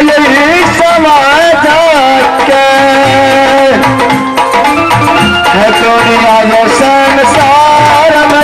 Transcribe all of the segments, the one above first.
यही समाज के है दुनिया ये संसार में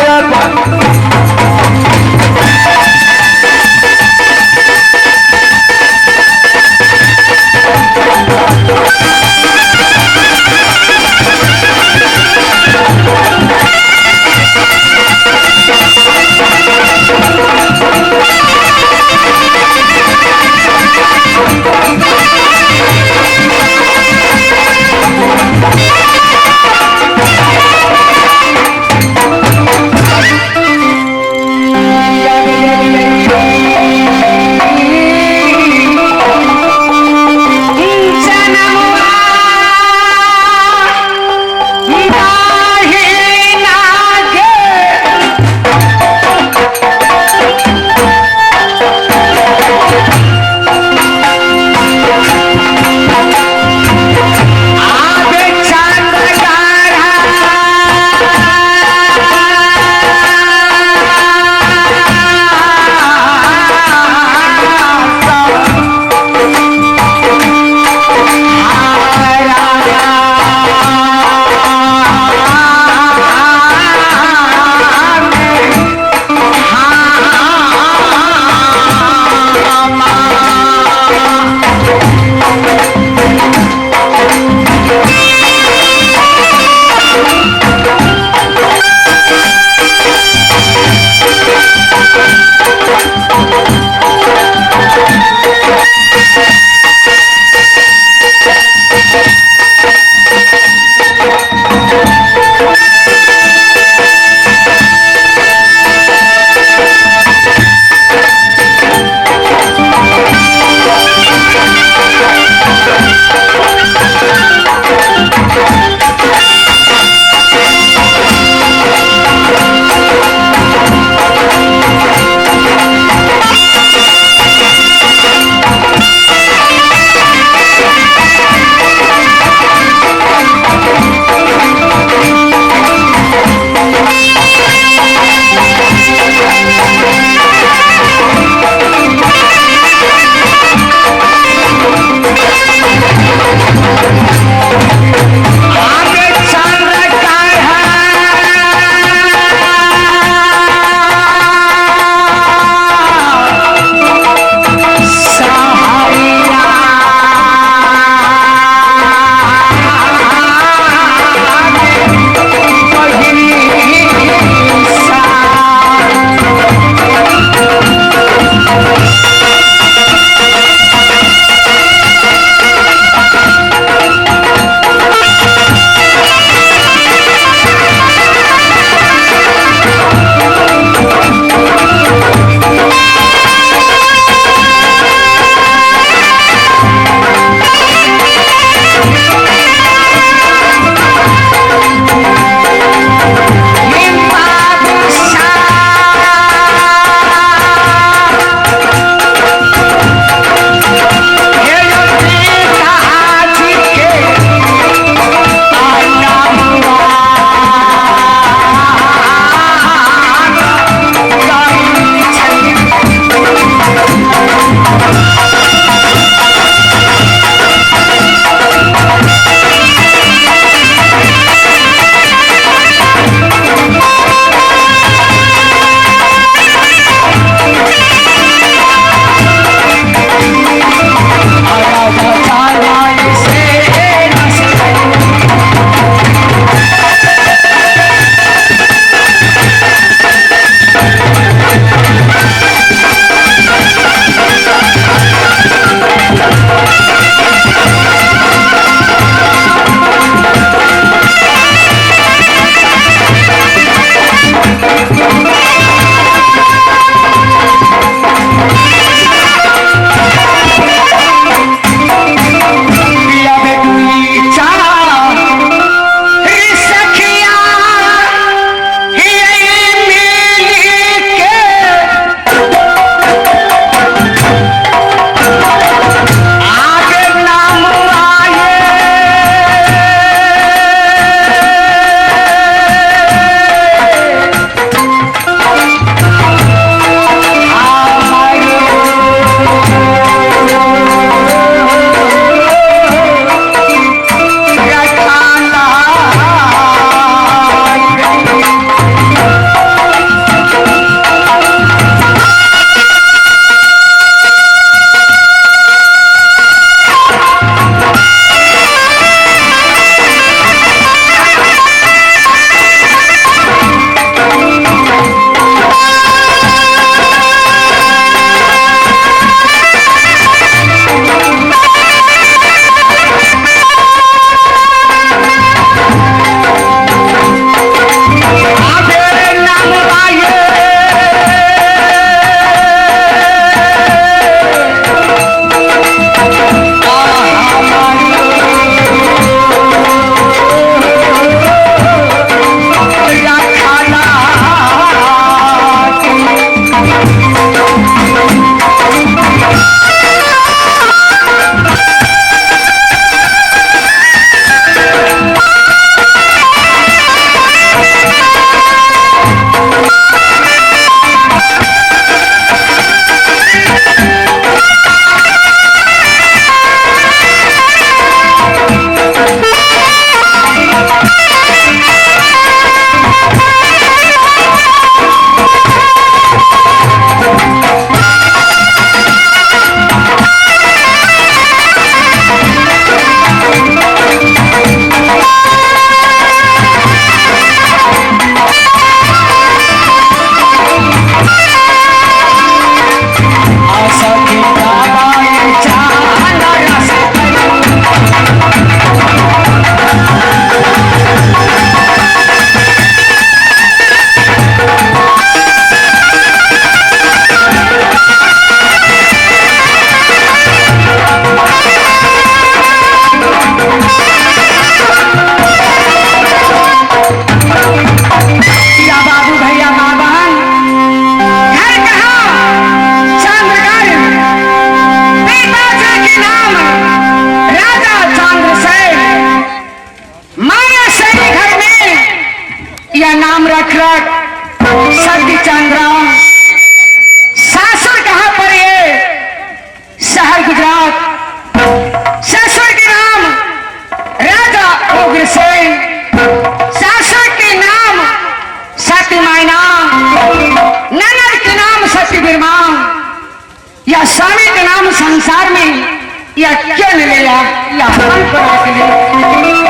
संसार में या क्या मिलेगा या मन करा के लिए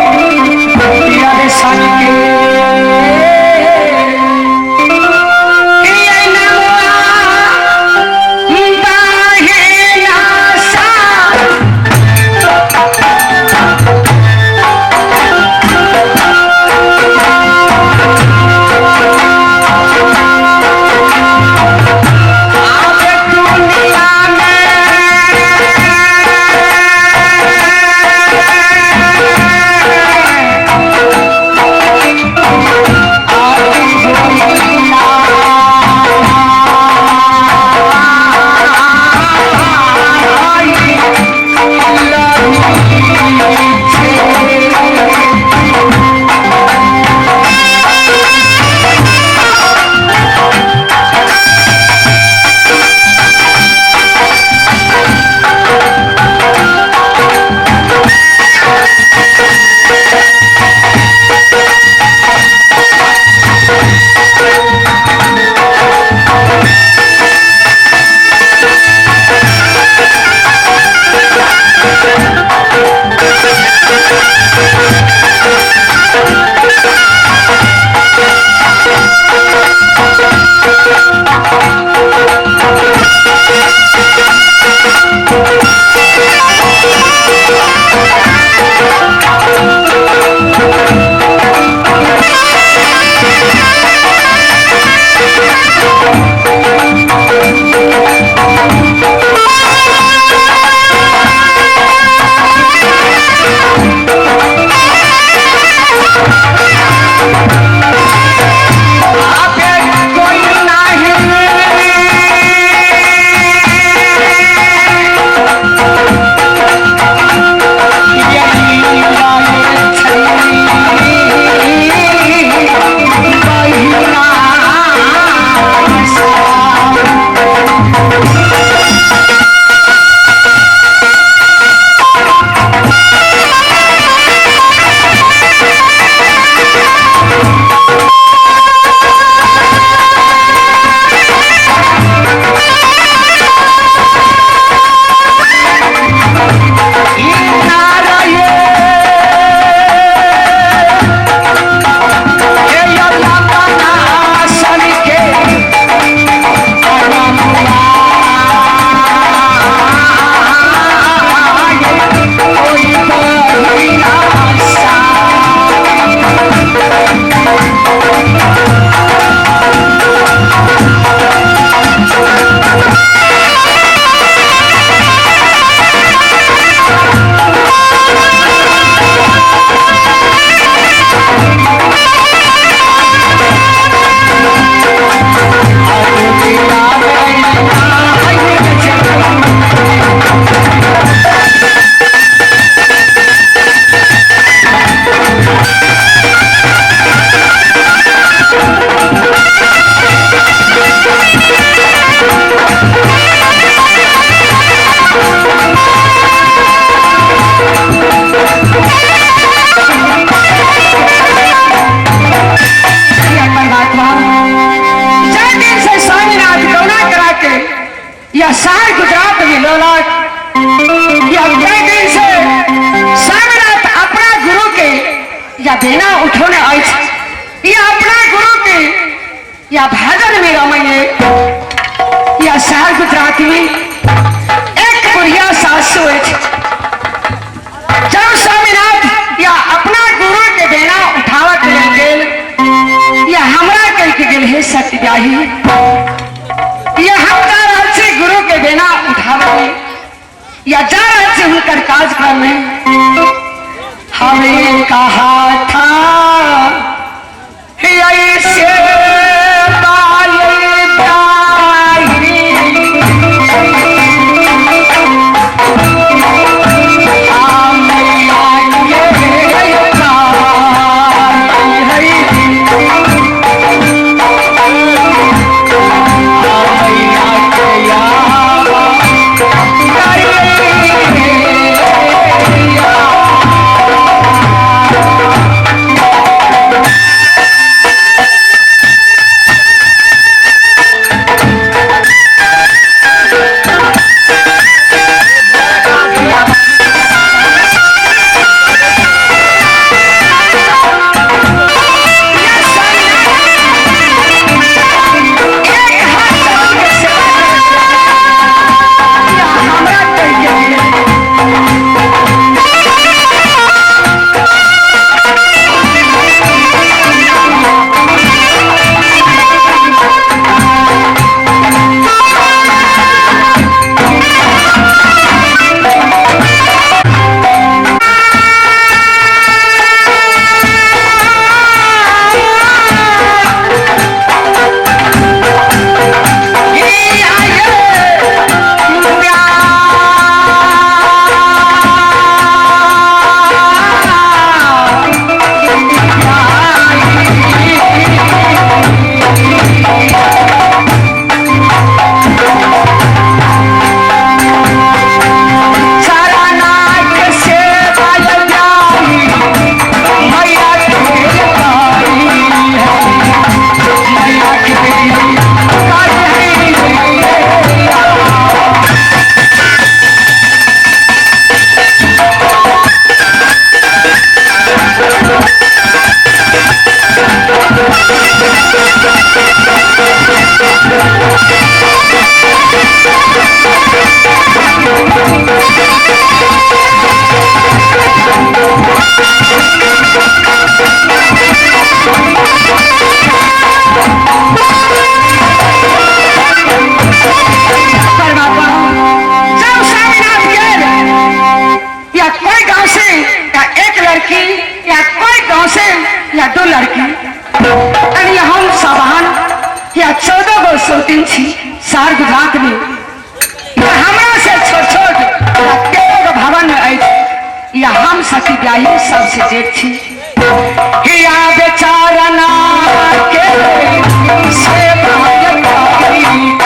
या सन के या सारे गुजरात में लोलाट या दिन से सामनाथ अपना गुरु के या बेना उठोने आई या अपना गुरु के या भादर में रमैये या सारे गुजरात में एक बुढ़िया सासू है जब स्वामीनाथ या अपना गुरु के बेना उठावत गेल या हमरा कह के गेल है सत्यव्याही या हम गुरु के बिना उठावे या जा रहे थे उनकर काज करने हमें कहा था ऐसे बहिन छी सार गुजरात में हमरा से छोट छोट केगो भवन में अछि या हम सती ब्याही सबसे जेठ छी हिया बेचारा ना के से भाग्यकारी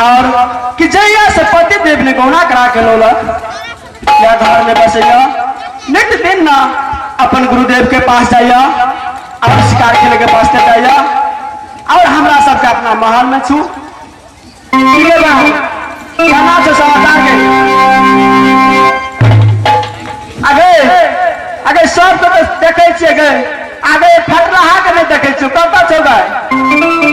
और कि जैया से पति देव ने गौना करा के लोला या घर में बसैया नित दिन ना अपन गुरुदेव के पास जाइया और शिकार खेले के पास जाइया और हमरा सबके अपना महल में छू क्या नाम से समाचार के आगे सब तो देखे छिए गए आगे फटलाहा के नहीं देखे छिए कब तक चल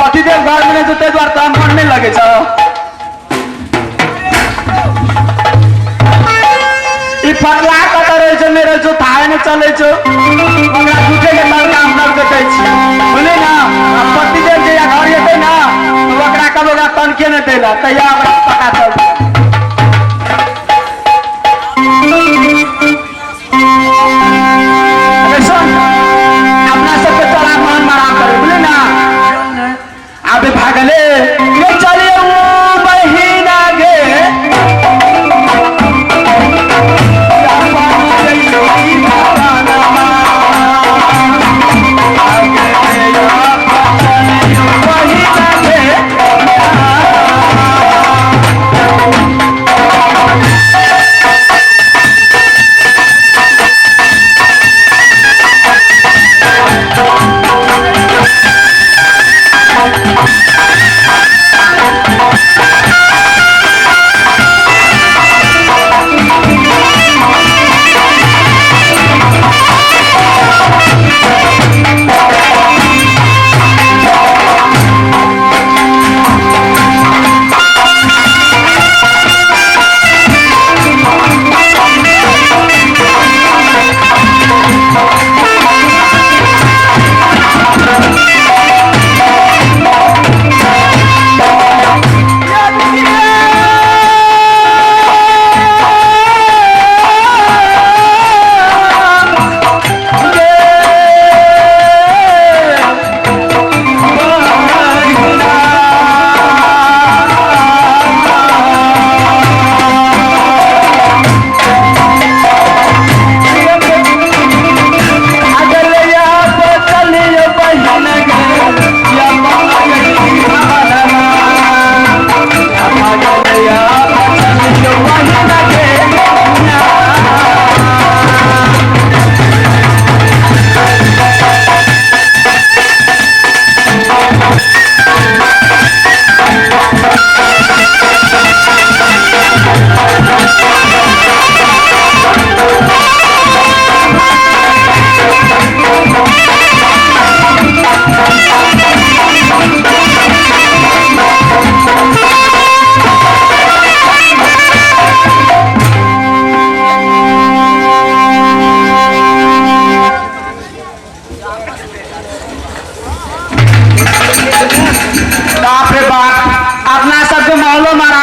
पतिदेव घर में जोते द्वार तो मन नहीं लगे फटला कत रहे मेरे जो थाहे नहीं चले झूठे के तल काम कर देते बोले ना पतिदेव जे घर ये ना तो कब तनखे नहीं देला तैया पता चल अपना सबके चला मन मरा करे बोले ना अबे भागले ये चलिए बहिना गे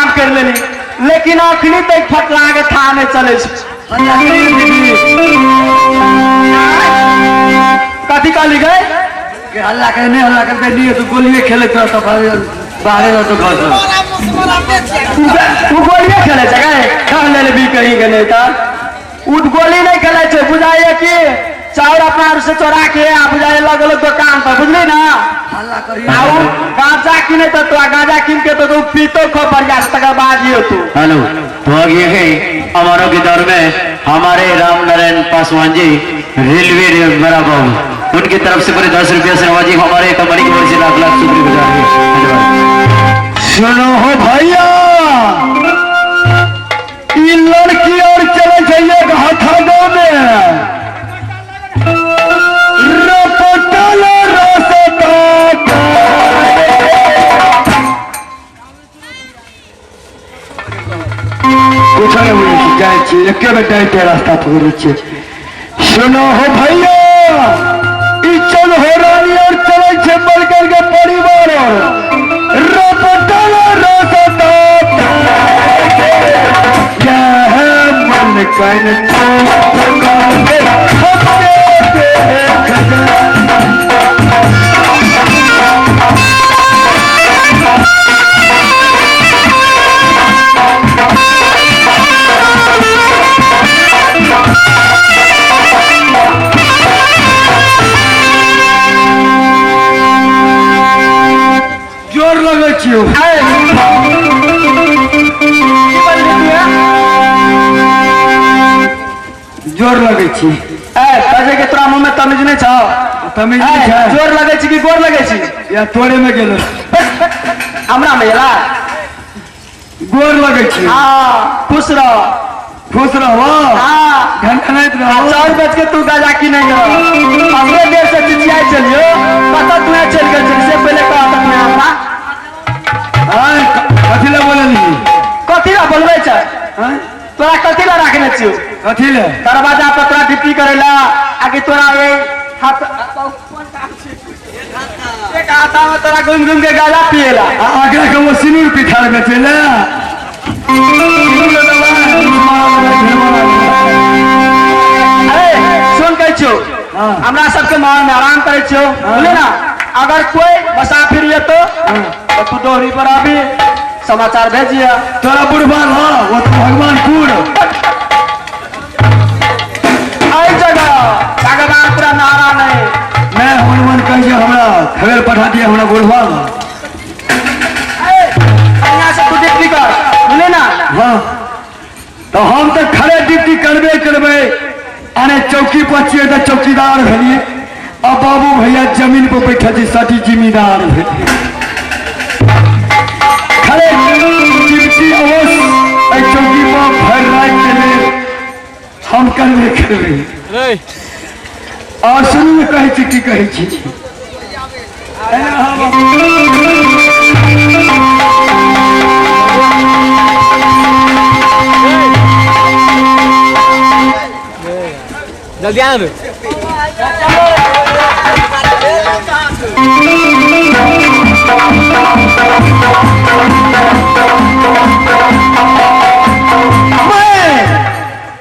लेकिन अखनी तक फटला के था नहीं चले कथी कहली गए हल्ला करने हल्ला करते नहीं तो गोलियां खेले तो बाहर तो घर तू गोलियां खेले जगह ले भी कहीं के नहीं था उठ गोली नहीं खेले थे बुझाइए कि चाउर अपना से चोरा के आ बुझाए लगल दुकान पर बुझली ना हल्ला करिए गांजा किने तो गांजा किन के तो पीतो खो पड़ जा तक बाद ही तू हेलो तो ये है हमारों के दौर में हमारे राम नारायण पासवान जी रेलवे बड़ा बाबू उनकी तरफ से पूरे 10 रुपया से नवाजी हमारे कंपनी की ओर से लाख लाख शुक्रिया गुजार है। सुनो हो भैया ये लड़की और चले जाइए हाथा गाँव में एक रास्ता पकड़े छे सुनो हो भैया ई चल हो रानी और चले छे बलकर के परिवार रपटला रसता क्या है मन कन गोर लगे छी। कहे के तोरा मुंह में तमीज नहीं छौ? तमीज नहीं छै। जोर लगे छी कि गोर लगे छी? या तोरे में गेलो हमरा में एला गोर लगे छी। हाँ खुश रहो। खुश रहो। हाँ घंटनाइत रहो। 4 बज के तू गाजा की नहीं गयो? अगले देर से चिचियाई चलियो। पता तू चल गए से पहले कहा तक मैं हमरा कथी ले बोलली? कथी ला बोलबे छै? तोरा कथी ला रखने छियो? कथी ले? दरवाजा पर तोरा ड्यूटी करेला आगे तोरा ये हाथ एक हाथा में तोरा घूम घूम के गाजा पिएला। आगरा के वो सिनुर पिठार में चले सुन कह छो हमरा सबके मन में आराम करे छो बोले ना। अगर कोई मुसाफिर ये तो तू डोरी पर अभी समाचार भेजिए। तोरा बुढ़बान हो वो तो भगवानपुर आई जगह भगवानपुरा नारा नहीं। मैं हनुमान कहिए हमरा खबर पठा दिया हमरा बुढ़बान। यहाँ से तू ड्यूटी कर बोले ना। हाँ तो हम तो खड़े ड्यूटी करबे अरे चौकी पर छिए तो चौकीदार भेलिए। अब बाबू भैया जमीन पर बैठे जी सटी जिम्मेदार भेलिए। खड़े ड्यूटी अवश्य चौकी पर भर रात के लिए हम करबे। और सुनू कहे छी की कहे छी। जल्दी आना।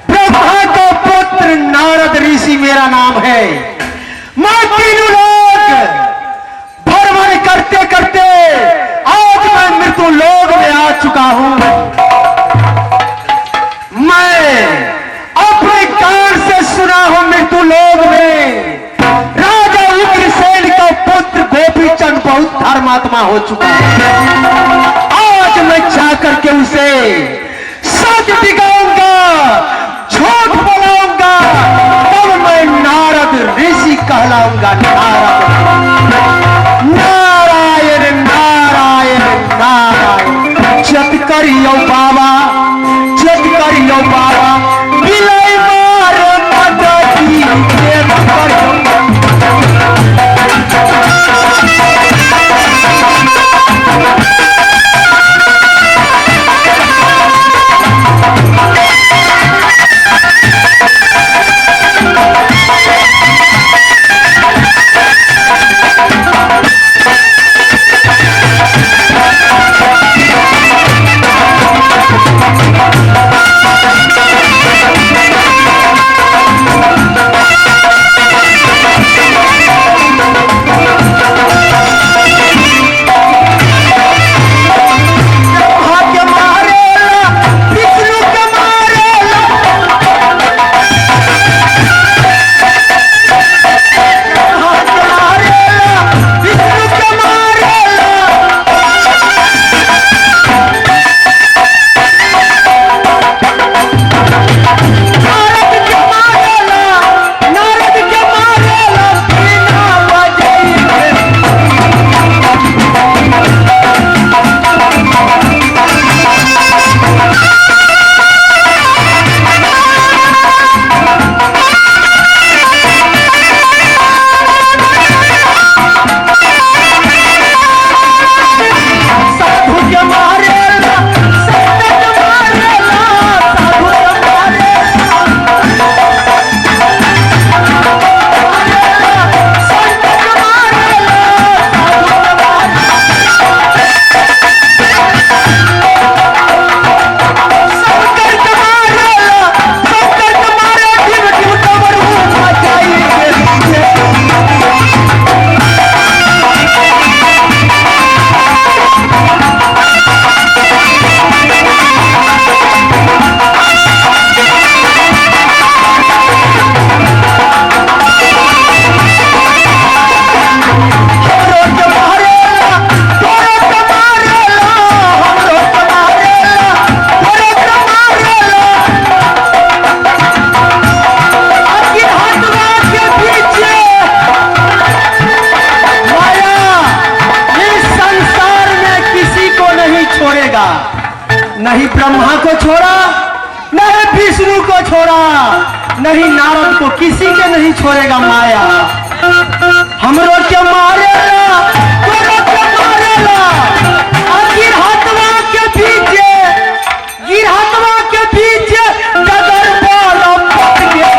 ब्रह्मा का पुत्र नारद ऋषि मेरा नाम है। मैं तीनों लोग भर करते करते आज मैं मृत्यु लोक में आ चुका हूं। मैं अपने कान से सुना हूं मृत्यु लोक में राजा उग्रसेन का पुत्र गोपीचंद बहुत धर्मात्मा हो चुका है। आज मैं जाकर के उसे सच दिखाऊंगा, झूठ बोलाऊंगा, तब मैं नारद ऋषि कहलाऊंगा। नारायण नारायण नारायण जत करियो बाबा, जत करियो बाबा, बिलाई मार मददी जत करियो। नहीं ब्रह्मा को छोड़ा, नहीं विष्णु को छोड़ा, नहीं नारद को, किसी के नहीं छोड़ेगा माया। हमरो के मारेला, तोरो के मारेला, और गिरहतवा के पीछे, गिरहतवा के पीछे डगर पर पट गया।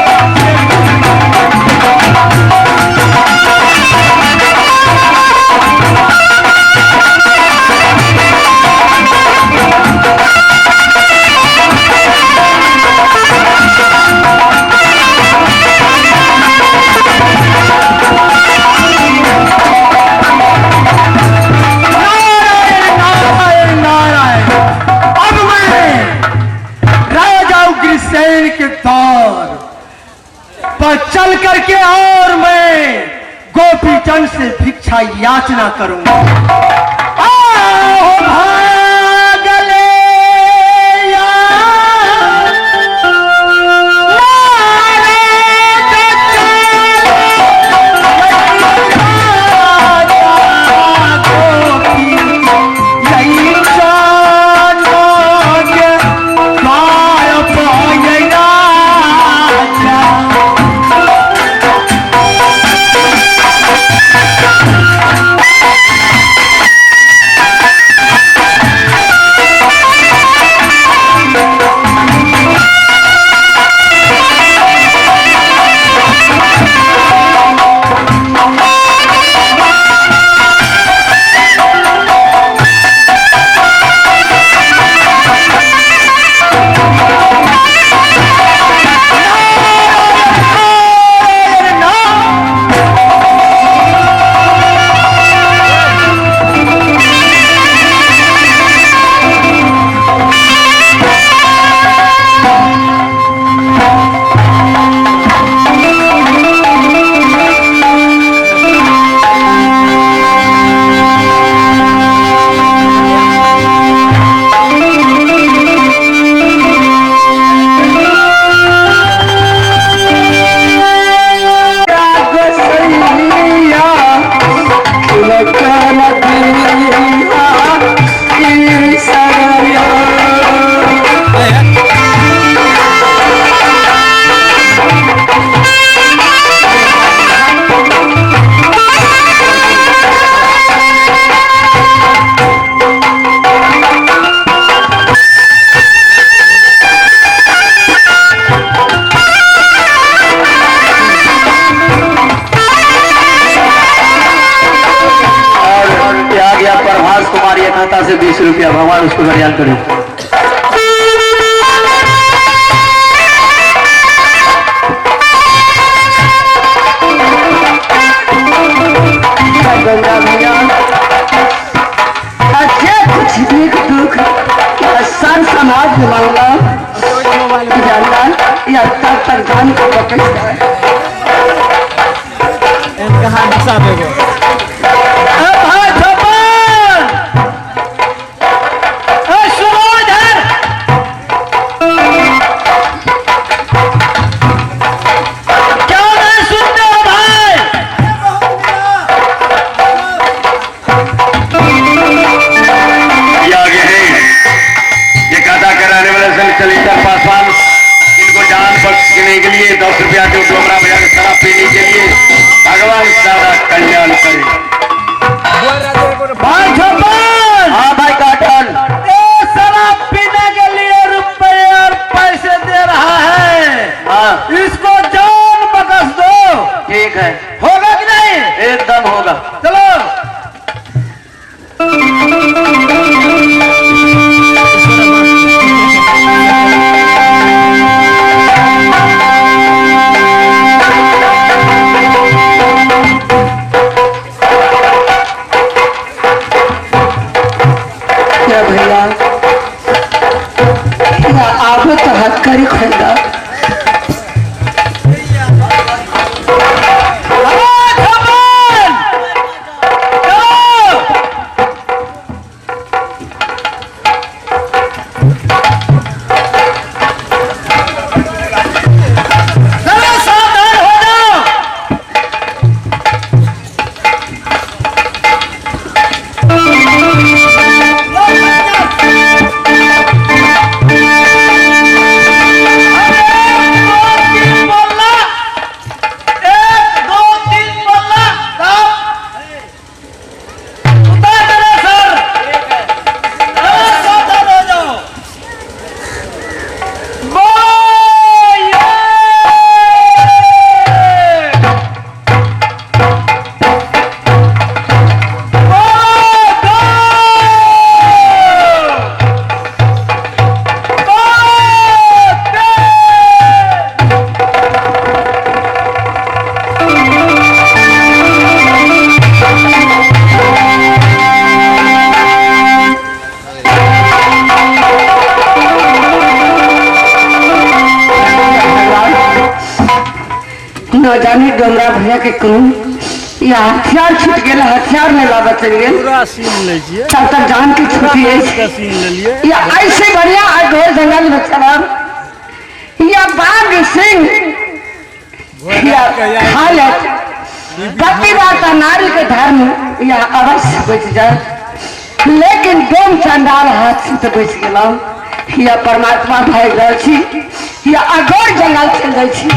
के दौर पर चल करके और मैं गोपी चंद से भिक्षा याचना करूंगा। भागले से 20 रुपया भगवान उसको कल्याण करे। दुख सर समाज मांगला जानना या तक जान को पकड़ जाए कहाँ दिशा देगो चलिंदर पासवान इनको जान बख्शने के लिए 10 रुपया के डोमरा बजा के शराब पीने के लिए भगवान सारा कल्याण करे। भाई छप्पन, हाँ भाई काटन, शराब पीने के लिए रुपए और पैसे दे रहा है। हाँ इसको जान बख्श दो। ठीक है, होगा कि नहीं? एकदम होगा। चलो भैया आप तो हाथ करी खोलता न जाने डोमरा भैया के कहूँ या हथियार छूट गया, हथियार में लावा चल गए, पूरा सीन लीजिए, तब तक जान की छुट्टी का है सीन ले लिए। या ऐसे बढ़िया घोर जंगल में चला या बाघ सिंह या हालत पतिव्रता नारी के धर्म या अवश्य बच जाए, लेकिन डोम चंडाल हाथ से तो बच गया या परमात्मा भाग रहा छी या अघोर जंगल चल जाए छी।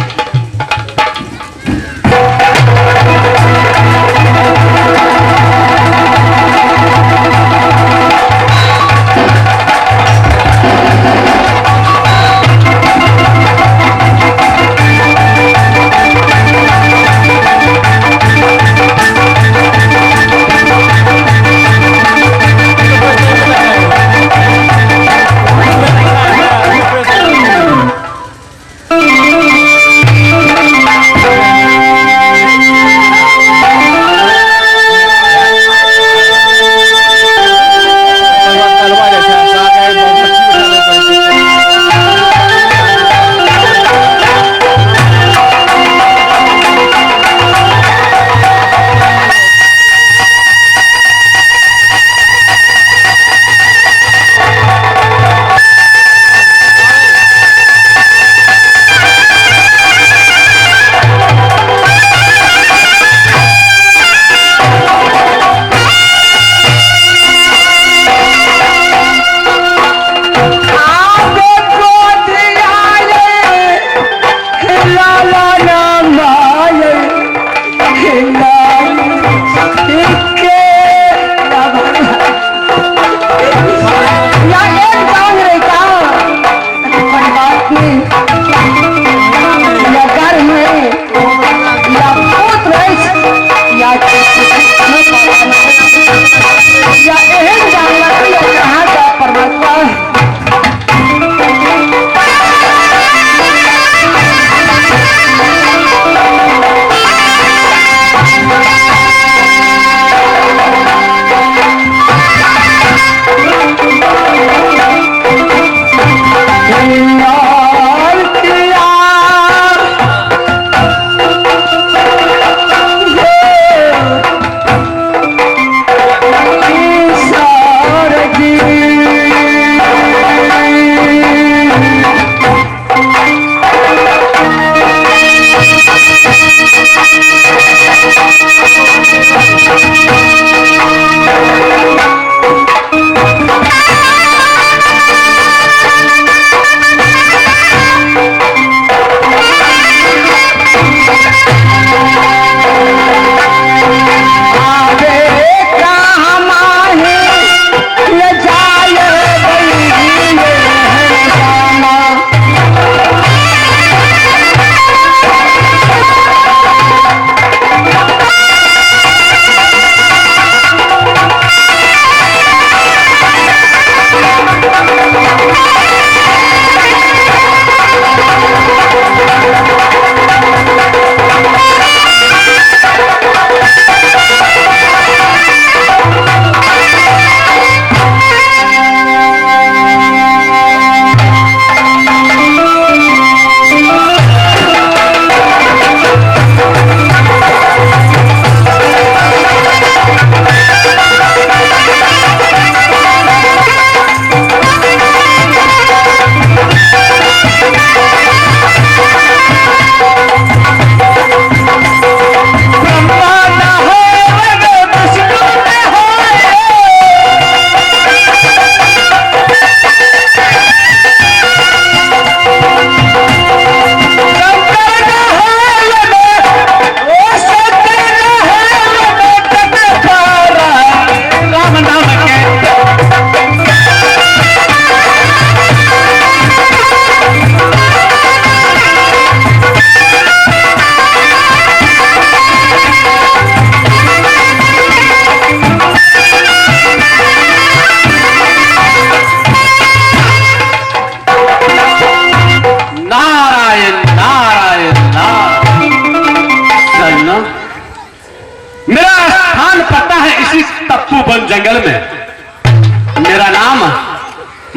तपोवन जंगल में। मेरा नाम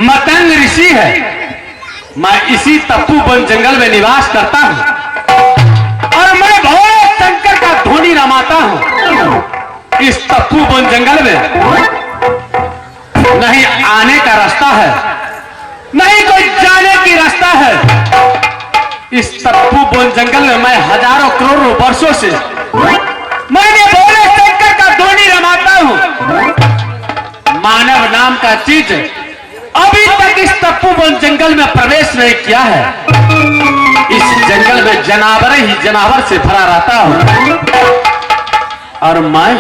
मतंग ऋषि है। मैं इसी तपोवन जंगल में निवास करता हूँ। और मैं भोले शंकर का धोनी रमाता हूं। इस तप्पू वन जंगल में नहीं आने का रास्ता है, नहीं कोई जाने की रास्ता है। इस तप्पू वन जंगल में मैं हजारों करोड़ों वर्षों से मैंने भोले शंकर का धोनी रमाता हूं। मानव नाम का चीज अभी तक इस तप्पू वन जंगल में प्रवेश नहीं किया है। इस जंगल में जानवर ही जानवर से भरा रहता हूं और मैं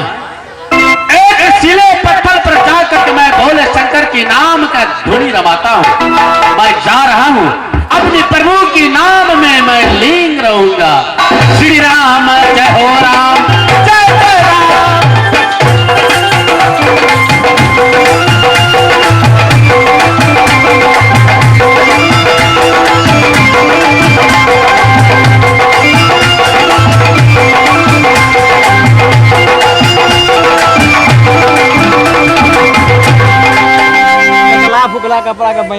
एक सिले पत्थर पर जाकर मैं भोले शंकर के नाम का धुनी रमाता हूं। मैं जा रहा हूं अपने प्रभु के नाम में मैं लीन रहूंगा। श्री राम जय हो राम, जय जय राम। फुकला कपड़ा का बन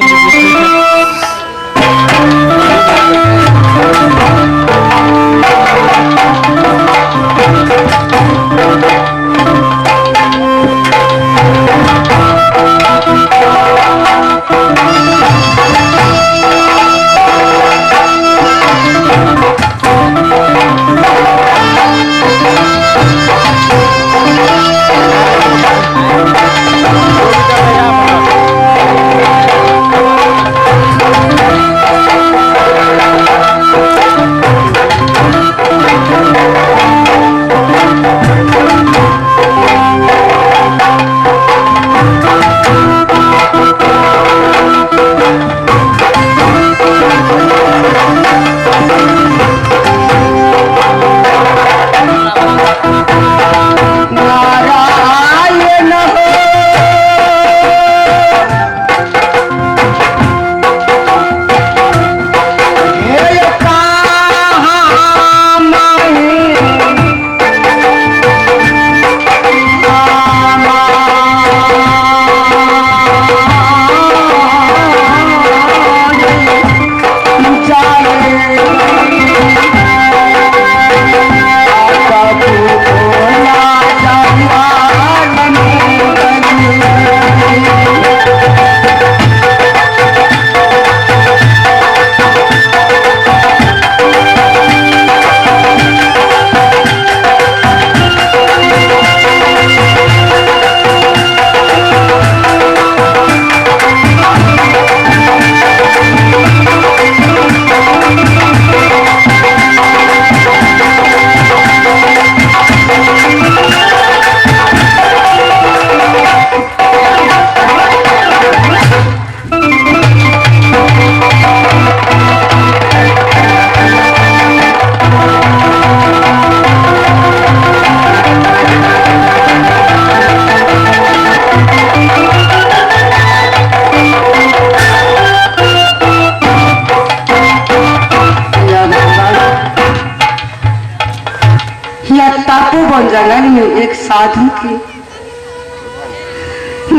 जंगल में एक साधु के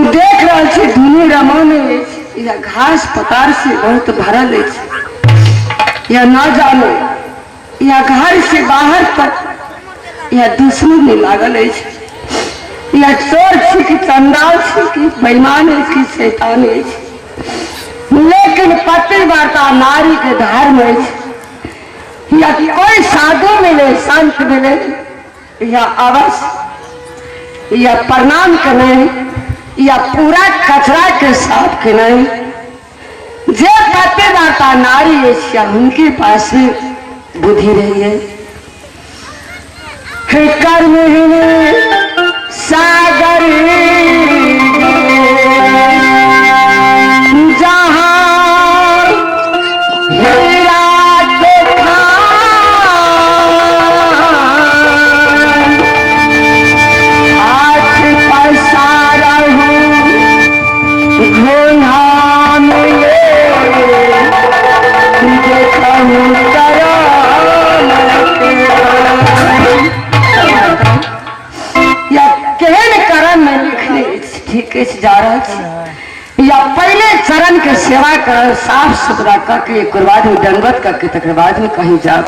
देख रहा छे धुनी रमाने या घास पतार से बहुत भरल है। या न जाने या घर से बाहर तक या दुश्मन में लागल है, या चोर छे कि चंडाल छे कि बेईमान है कि शैतान है। लेकिन पतिव्रता नारी के धर्म है, या कोई साधु मिले संत मिले या अवश्य या प्रणाम करने या पूरा कचरा के साफ करने जे पतिव्रता नारी है उनके पास में बुद्धि रही है। कर्म सागर जहाँ हीरा के आज पसारा हूँ घोड़ा में देखूँ करा या केहन करम में लिखने ठीक जा रहा है, या पहले चरण के सेवा कर साफ सुथरा करके एक बाद में दंडवत करके तक बाद में कहीं जाओ।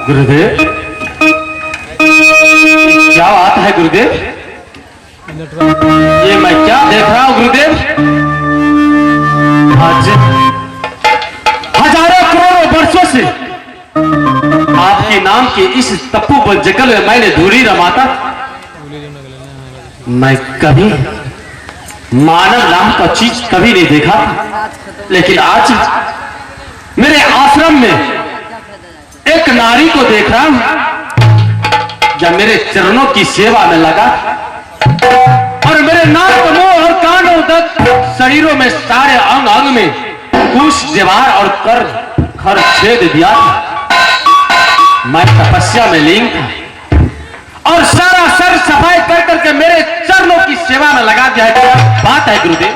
गुरुदेव, क्या बात है गुरुदेव? ये मैं क्या देख रहा हूँ गुरुदेव? आज हजारों करोड़ों वर्षों से आपके नाम के इस तप्पू जंगल में मैंने धूली रमाता। मैं कभी मानव नाम का चीज कभी नहीं देखा, लेकिन आज मेरे आश्रम में एक नारी को देख रहा हूं जब मेरे चरणों की सेवा में लगा और मेरे नाक, मुंह और कानों तक शरीरों में सारे अंग अंग में कुश, दीवार और खर छेद दिया। मैं तपस्या में लीन था और सारा सर सफाई कर करके मेरे चरणों की सेवा में लगा दिया। क्या बात है गुरुदेव?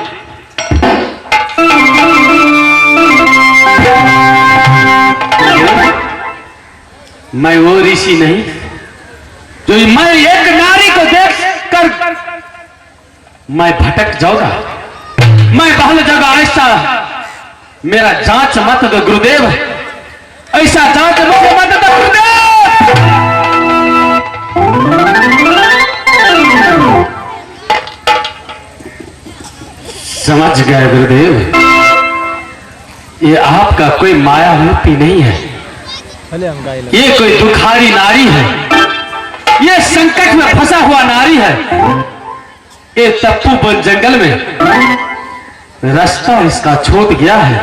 मैं वो ऋषि नहीं जो मैं एक नारी को देख कर मैं भटक जाऊंगा, मैं बहल जाऊंगा। ऐसा मेरा जांच मत दो गुरुदेव, ऐसा जांच मुझे मत दो गुरुदेव। समझ गए गुरुदेव, ये आपका कोई माया मूर्ति नहीं है, ये कोई दुखारी नारी है, ये संकट में फंसा हुआ नारी है। ये तप्पू वन जंगल में रास्ता इसका छूट गया है,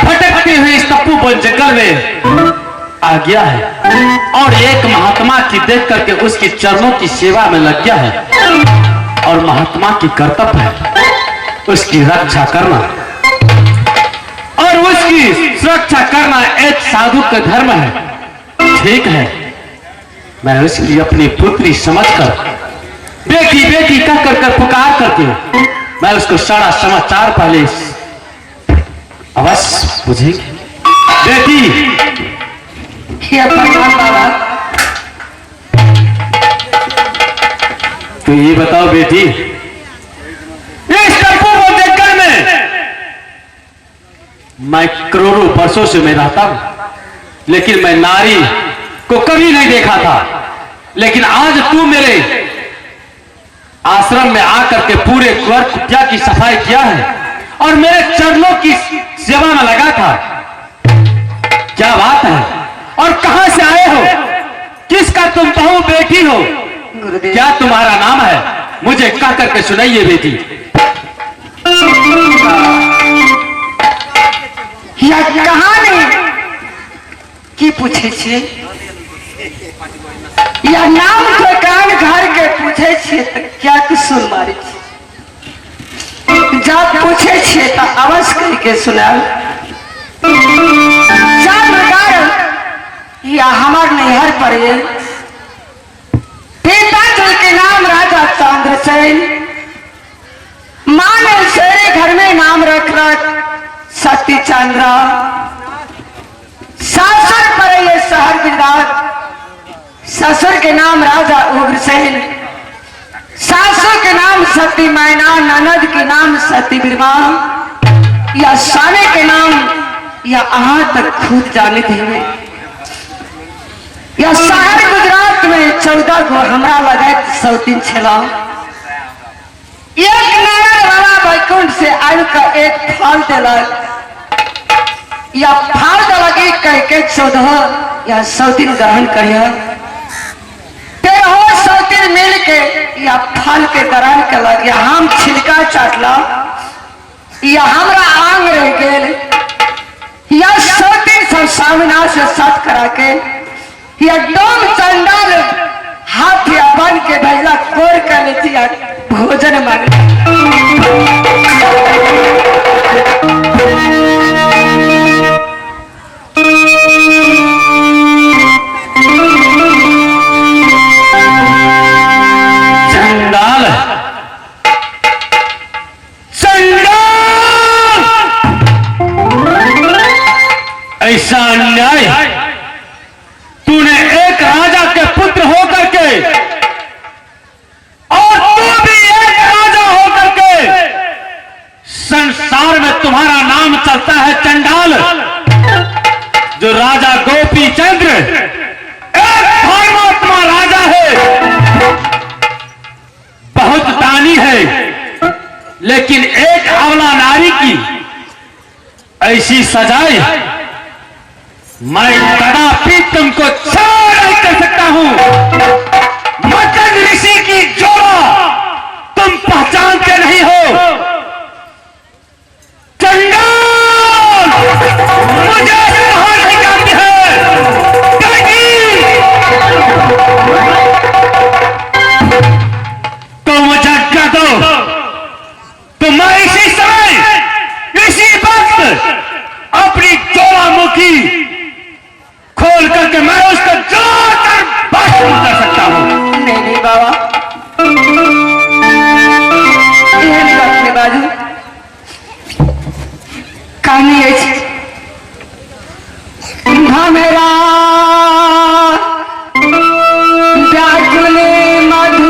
भटकते हुए इस तप्पू वन जंगल में आ गया है और एक महात्मा की देख करके उसके चरणों की सेवा में लग गया है। और महात्मा की कर्तव्य है उसकी रक्षा करना और उसकी सुरक्षा करना एक साधु का धर्म है। ठीक है, मैं उसकी अपनी पुत्री समझकर बेटी बेटी कह कर पुकार करके मैं उसको सारा समाचार पहले अवश्य बुझेगी। बेटी, तो ये बताओ बेटी, इस तप्पू जंगल में मैं करोड़ों वर्षों से मैं रहता हूं, लेकिन मैं नारी को कभी नहीं देखा था। लेकिन आज तू मेरे आश्रम में आकर के पूरे घर कुटिया की सफाई किया है और मेरे चरणों की सेवा में लगा था। क्या बात है? और कहां से आए हो? किसका तुम बहू बेटी हो? गुरुदेव, क्या तुम्हारा नाम है? मुझे कह करके सुनाइए बेटी। यह कहानी की पूछे छे? यह नाम दुकान घर के पूछे छे तो क्या कुसुम मारे छे? जब पूछे छे तो अवश्य कह के सुनाओ। या हमार नैहर पर पिता जल के नाम राजा चंद्रसेन, माँ ने शेरे घर में नाम रख सती चंद्रा, ससुर पर ये शहर बिरदार, ससुर के नाम राजा उग्रसेन, सासू के नाम सती मैना, ननद के नाम सती बिरमा, या साने के नाम या अहाँ तक खुद जाने थे। या शहर गुजरात में 14 गो हमरा लगे सौतीन छला। एक नारायण बाबा वैकुंठ से आयु का एक फल दिलक, या फल दिलक एक कह के 14 या सौतीन ग्रहण करिए। 13 सौतीन मिल के या फल के ग्रहण कलक, या हम छिलका चाटला, या हमरा आंग रह गेल, या सौतीन सब सामना से सत करा के, या डोम चंडाल हाथ या बन के भैया कोर कर लेती या भोजन मांग। चंडाल, ऐसा अन्याय तूने एक राजा के पुत्र होकर के और तू भी एक राजा होकर के संसार में तुम्हारा नाम चलता है चंडाल। जो राजा गोपी चंद्र एक धर्मात्मा राजा है, बहुत दानी है, लेकिन एक अबला नारी की ऐसी सजाए मैं कदापि तुमको क्षमा नहीं कर सकता हूं। मगध ऋषि की जोड़ा तुम पहचानते नहीं हो। चंडाल, मुझे कहां नहीं जानती है। तो मुझे क्या दो, तो मैं इसी समय इसी वक्त अपनी ज्वालामुखी खोल करके मैं उसको जोड़कर भाषण कर सकता हूं। नहीं बाबा, ये बाजू कहानी मेरा व्याकुल मधु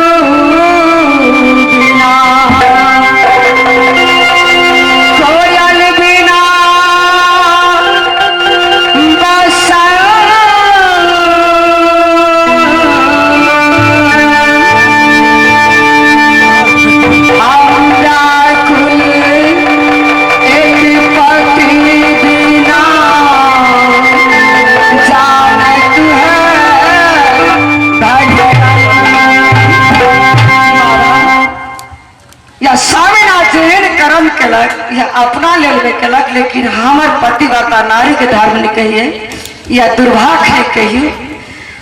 बिना, कोयल बिना या अपना ले कलक, लेकिन हमार पतिव्रता नारी के धर्म नहीं कहिए या दुर्भाग्य नहीं कहिए।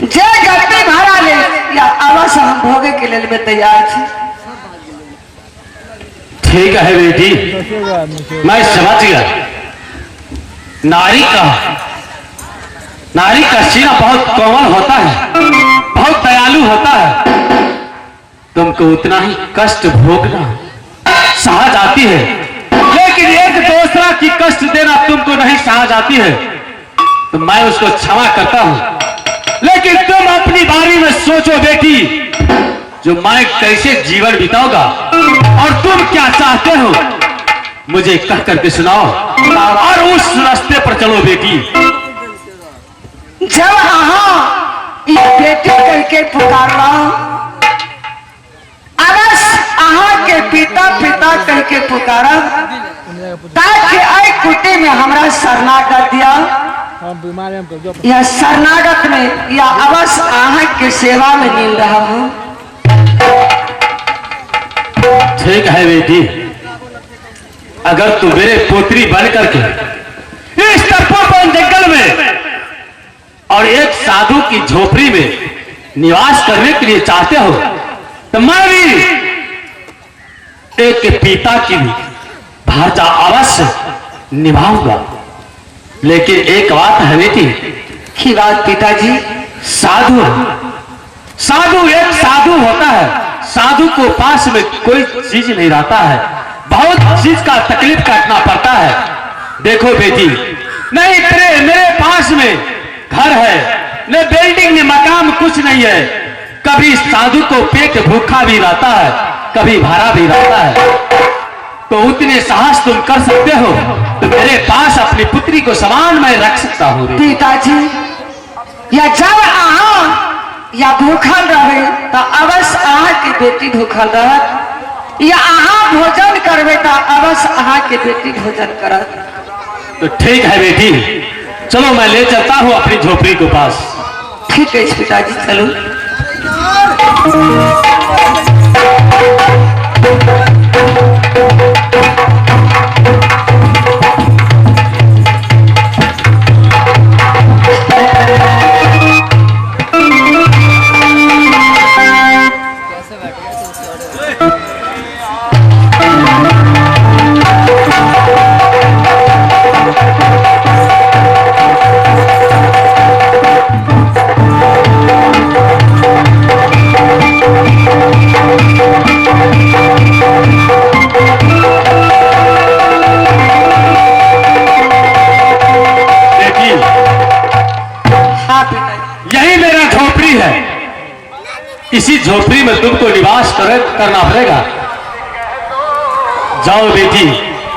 जे गति भरा ले या अवश्य हम भोगे के लिए में तैयार थे। ठीक है बेटी, मैं समझ गया। नारी का सीना बहुत कोमल होता है, बहुत दयालु होता है। तुमको उतना ही कष्ट भोगना सहा जाती है, लेकिन एक दूसरा की कष्ट देना तुमको नहीं सहा जाती है, तो मैं उसको क्षमा करता हूं। लेकिन तुम अपनी बारी में सोचो बेटी, जो मैं कैसे जीवन बिताऊंगा और तुम क्या चाहते हो। मुझे कह करके सुनाओ और उस रास्ते पर चलो बेटी। जब अहाँ ये बेटी करके पुकारला, अवश्य अहाँ के पिता पिता करके पुकारब, ताकि आई कुटी में हमरा शरणागत दिया या शरणागत में या अवश्य अहाँ के सेवा में मिल रहा हूँ। ठीक है बेटी, अगर तू मेरे पुत्री बन करके इस तपोवन जंगल में और एक साधु की झोपड़ी में निवास करने के लिए चाहते हो तो मैं भी एक पिता की भी भाषा अवश्य निभाऊंगा। लेकिन एक बात है बेटी, की बात पिताजी? साधु एक साधु होता है, साधु को पास में कोई चीज नहीं रहता है, बहुत चीज का तकलीफ काटना पड़ता है। देखो बेटी, नहीं मेरे पास में घर है, न बिल्डिंग न मकान, कुछ नहीं है। कभी साधु को पेट भूखा भी रहता है, कभी भरा भी रहता है। तो उतने साहस तुम कर सकते हो तो मेरे पास अपनी पुत्री को समान मैं रख सकता हूँ पिताजी। या जब अहाँ या भूखल रहे तो अवश्य अहाँ की बेटी भूखल रहत, या अहाँ भोजन करबे तो अवश्य अहाँ के बेटी भोजन करत। तो ठीक है बेटी, चलो मैं ले चलता हूँ अपनी झोपड़ी के पास। ठीक है पिताजी, चलो। इसी झोपड़ी में तुमको निवास करना पड़ेगा। जाओ बेटी,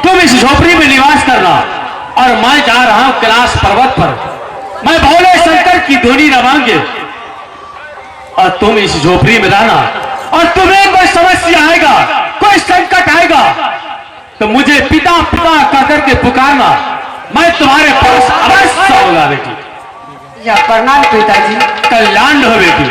तुम इस झोपड़ी में निवास करना और मैं जा रहा हूं कैलाश पर्वत पर। मैं भोले शंकर की धुनी रवांगे और तुम इस झोपड़ी में रहना। और तुम्हें कोई समस्या आएगा, कोई संकट आएगा तो मुझे पिता पिता कहकर के पुकारना, मैं तुम्हारे पास अवश्य आऊंगा बेटी। या प्रणाम पिताजी। कल्याण हो बेटी।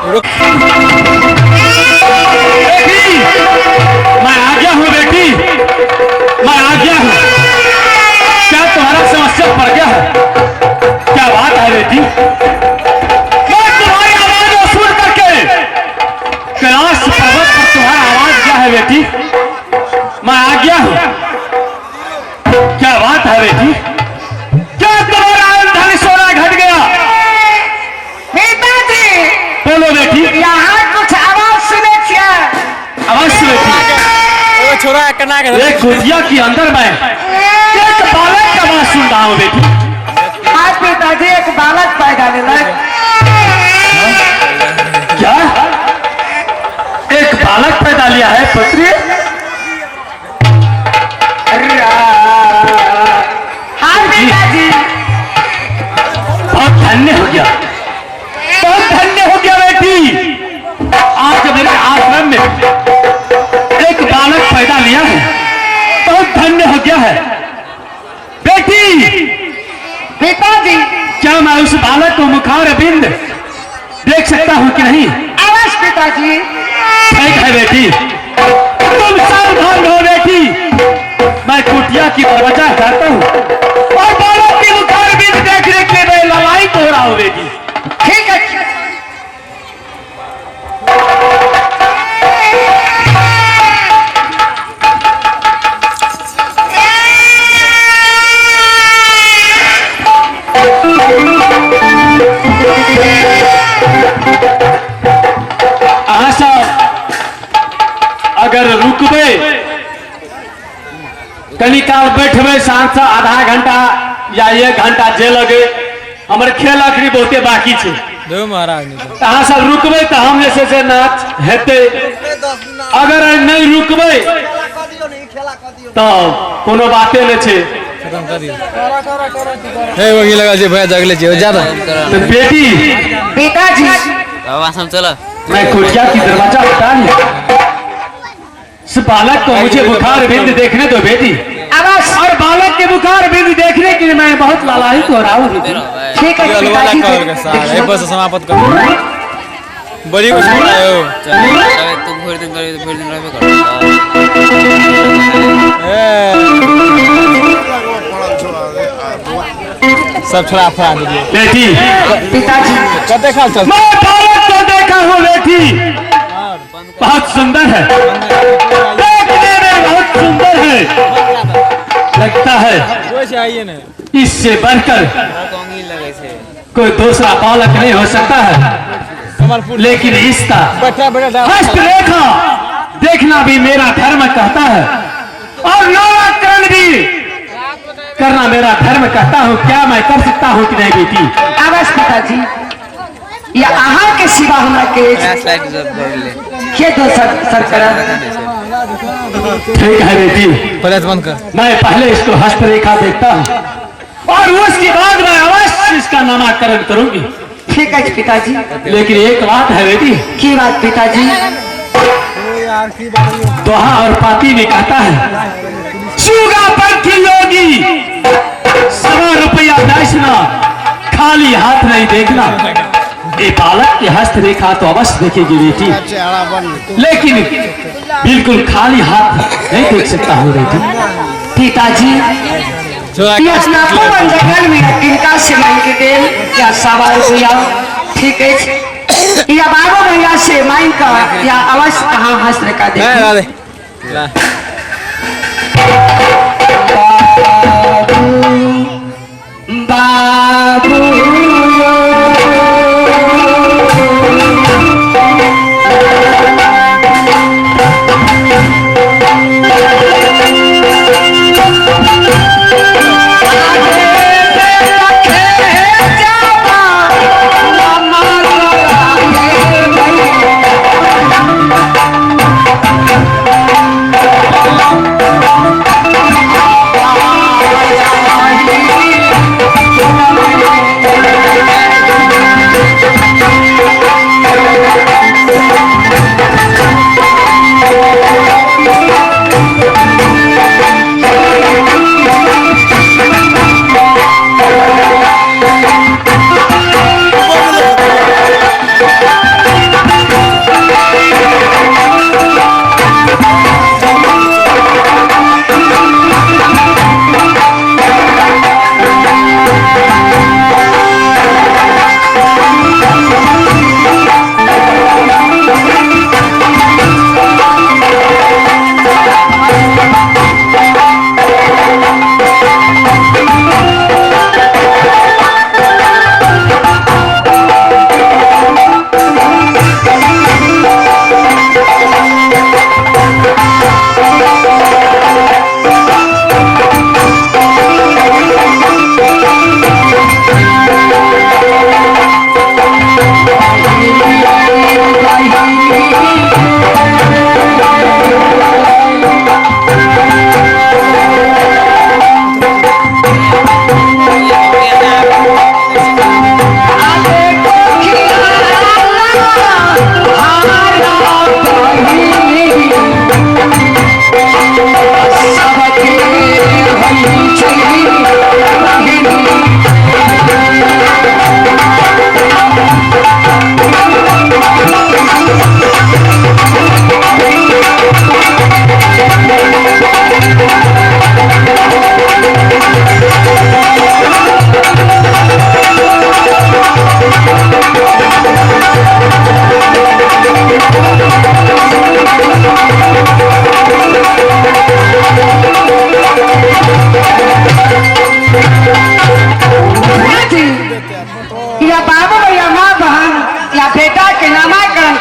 बेटी, मैं आ गया हूँ बेटी, मैं आ गया हूँ। क्या तुम्हारा समस्या पड़ गया है? क्या बात है बेटी? मैं तुम्हारी आवाज को सुन करके कैलाश पर्वत पर तुम्हारा आवाज क्या है बेटी? मैं आ गया हूँ। क्या बात है बेटी? क्या तुम्हारा धन सोना घट गया? पिताजी, बोलो बेटी। यहाँ कुछ आवाज सुने क्या? अवश्य बेटी। वो छोरा कना के एक गुजिया के अंदर मैं एक बालक का आवाज सुन रहा हूँ बेटी। हाँ पिताजी, एक बालक पैदा मिला। क्या एक बालक पैदा लिया है पुत्री? हाँ पिताजी, बहुत धन्य हो गया, बहुत धन्य हो गया बेटी। आज मेरे आश्रम में एक बालक पैदा लिया है, बहुत धन्य हो गया है बेटी। पिताजी, क्या मैं उस बालक को मुखार बिंद देख सकता हूँ कि नहीं? अवश्य पिताजी। ठीक है बेटी, तुम सावधान रहो बेटी। मैं कुटिया की दरवाजा हटाता हूँ और बालक की मुखार बिंद देखने के लिए मैं लड़ाई हो रहा हूँ बेटी। ठीक है। आशा अगर रुकबे कनी काल बैठबे शांत से आधा घंटा या 1 घंटा जे लगे, हमारे खेल अखरी बहुते बाकी छे। दो महाराज ने अहाँ सब रुकबे तो हम जैसे से नाच हेते, अगर नहीं रुकबे तो कोनो बाते नहीं छे। खत्म कर दियो। हे वही लगा जे भैया जगले जे ज्यादा तो बेटी, पिताजी, आवाज चला। मैं कुटिया की दरवाजा हटा लिया। इस बालक को मुझे बुखार बिंद देखने दो बेटी। अवश्य। और बालक के बुखार बिंद देखने के लिए मैं बहुत लालायित हो रहा हूँ बेटी। ठीक है ये वाला पिताजी। कर के साथ एक बस समाप्त कर। बड़ी कुछ बोला हो। तू फिर दिन करे तो फिर दिन रहबे कर। सब छोड़ा फरा दीजिए बेटी, पिताजी, कब देखा चल मैं बालक को देखा हूँ बेटी, बहुत सुंदर है, देखने में बहुत सुंदर है। लगता है कोई से आइए ना इससे बढ़कर कंगी लगे से कोई दूसरा बालक नहीं हो सकता है। कमल फूल लेकिन इसका बैठा बैठा हस्तरेखा देखना भी मेरा धर्म कहता है और नामकरण भी करना मेरा धर्म कहता हूँ। क्या मैं कर सकता हूँ कि नहीं बेटी? अवश्य पिताजी। या अहाँ के सिवा हमरा के स्लाइड जब कर ले के दोसर सरकरा। ठीक है बेटी, पहले बंद कर। मैं पहले इसको हस्तरेखा देखता हूँ और उसके बाद मैं अवश्य इसका नामकरण करूंगी। ठीक है पिताजी। लेकिन एक बात है बेटी, की बात पिताजी? दोहा और पाती में कहता है, सुगा पंथी योगी 100 रुपया दक्षिणा, खाली हाथ नहीं देखना। ये बालक की हस्तरेखा तो अवश्य देखेगी बेटी, लेकिन बिल्कुल खाली हाथ नहीं देख सकता हूँ बेटी। पिताजी, ये स्नापन जगन में किनका से मांग के देल या सवाल हुआ? ठीक है। या बाबू भैया से मांग का या अवश्य कहाँ हस्तरेखा ले दे? ला दे ला बाबू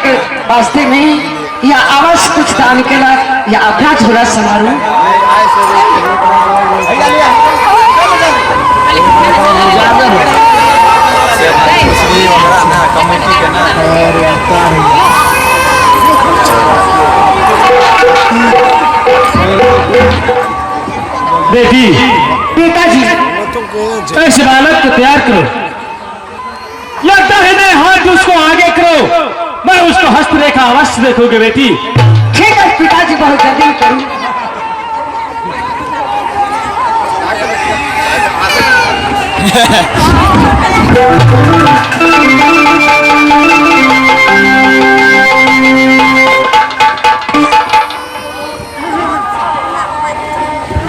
के वास्ते में या आवाज कुछ दान केला या अपना झोला समारोह बेटी पिताजी ऐसे बालक को तैयार करो या दाहिने हाथ उसको आगे करो, मैं उसको हस्तरेखा अवश्य देखोगे बेटी। ठीक है पिताजी, बहुत जल्दी करूँ।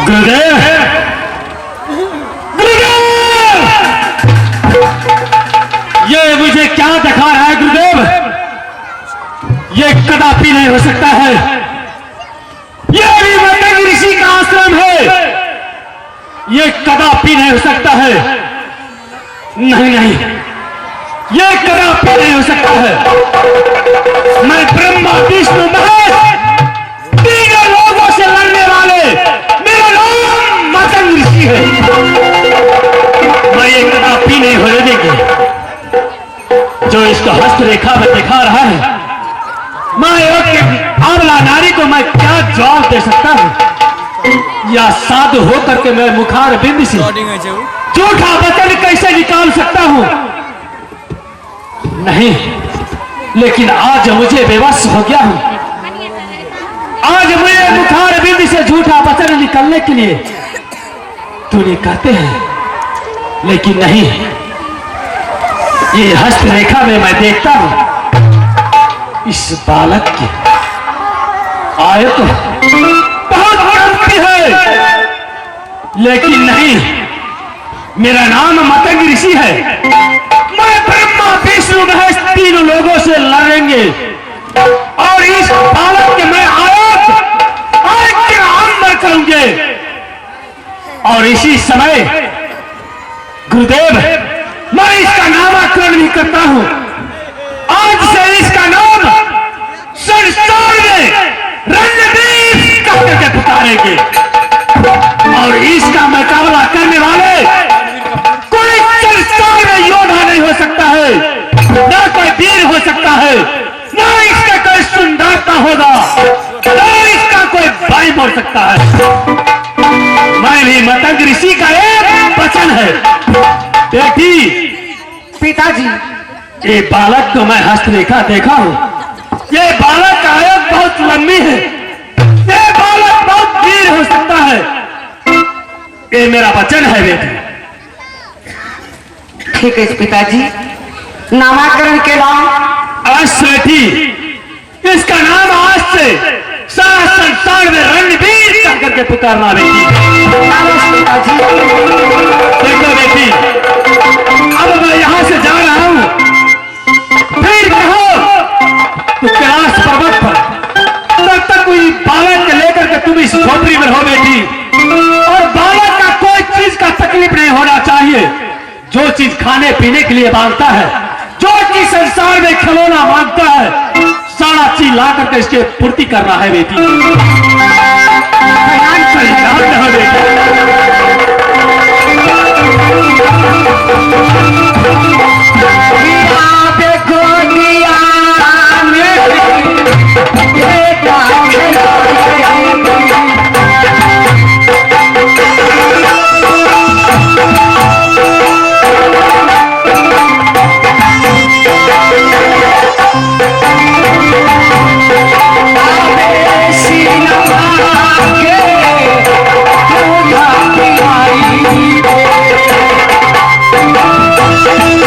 गुरुदेव, गुरुदेव, ये मुझे क्या दिखा रहा है गुरुदेव? ये कदापि नहीं हो सकता है, ये भी मंदर ऋषि का आश्रम है, ये कदापि नहीं हो सकता है। नहीं नहीं, ये कदापि नहीं हो सकता है। मैं ब्रह्मा विष्णु महेश तीनों लोगों से लड़ने वाले, मेरा नाम मतंग ऋषि है। मैं ये कदापि नहीं होने देंगे जो इसको हस्तरेखा में दिखा रहा है। मैं एक आंवला नारी को मैं क्या जवाब दे सकता हूँ, या साधु होकर के मैं मुखार बिंद से झूठा वचन कैसे निकाल सकता हूँ? नहीं, लेकिन आज मुझे बेबस हो गया हूँ। आज मुझे मुखार बिंद से झूठा वचन निकलने के लिए तूने कहते हैं, लेकिन नहीं, ये हस्तरेखा में मैं देखता हूँ इस बालक की आयत बहुत गंभीर है, लेकिन नहीं, मेरा नाम मतंग ऋषि है। मैं ब्रह्मा विष्णु महेश तीनों लोगों से लड़ेंगे और इस बालक के मैं आयत के अंदर करूंगे। और इसी समय गुरुदेव, मैं इसका नामकरण भी करता हूं। आज से इसका नाम संसार में रणवीर करके पुकारेंगे और इसका मुकाबला करने वाले कोई संसार में योद्धा नहीं हो सकता है, ना कोई वीर हो सकता है, ना इसका कोई सुंदरता होगा, ना इसका कोई भाई बोल सकता है। मैं भी मतंग ऋषि का एक वचन है। बेटी, पिताजी, ये बालक को मैं हस्तरेखा देखा हूँ, ये बालक का आयत बहुत लंबी है, ये बालक बहुत वीर हो सकता है, ये मेरा वचन है बेटी। ठीक है पिताजी, नामकरण के नाम अवश्य बेटी, इसका नाम आज से सारा संसार में रणवीर कह करके पुकारना बेटी। पिताजी, देखो बेटी, अब मैं यहाँ से जा रहा हूँ, फिर कहो तो कैलाश पर्वत पर तब तक कोई बालक के लेकर के तुम इस झोपड़ी में रहो बेटी, और बालक का कोई चीज का तकलीफ नहीं होना चाहिए। जो चीज खाने पीने के लिए मांगता है, जो चीज संसार में खिलौना मांगता है, सारा चीज ला करके इसके पूर्ति करना है बेटी। Thank you.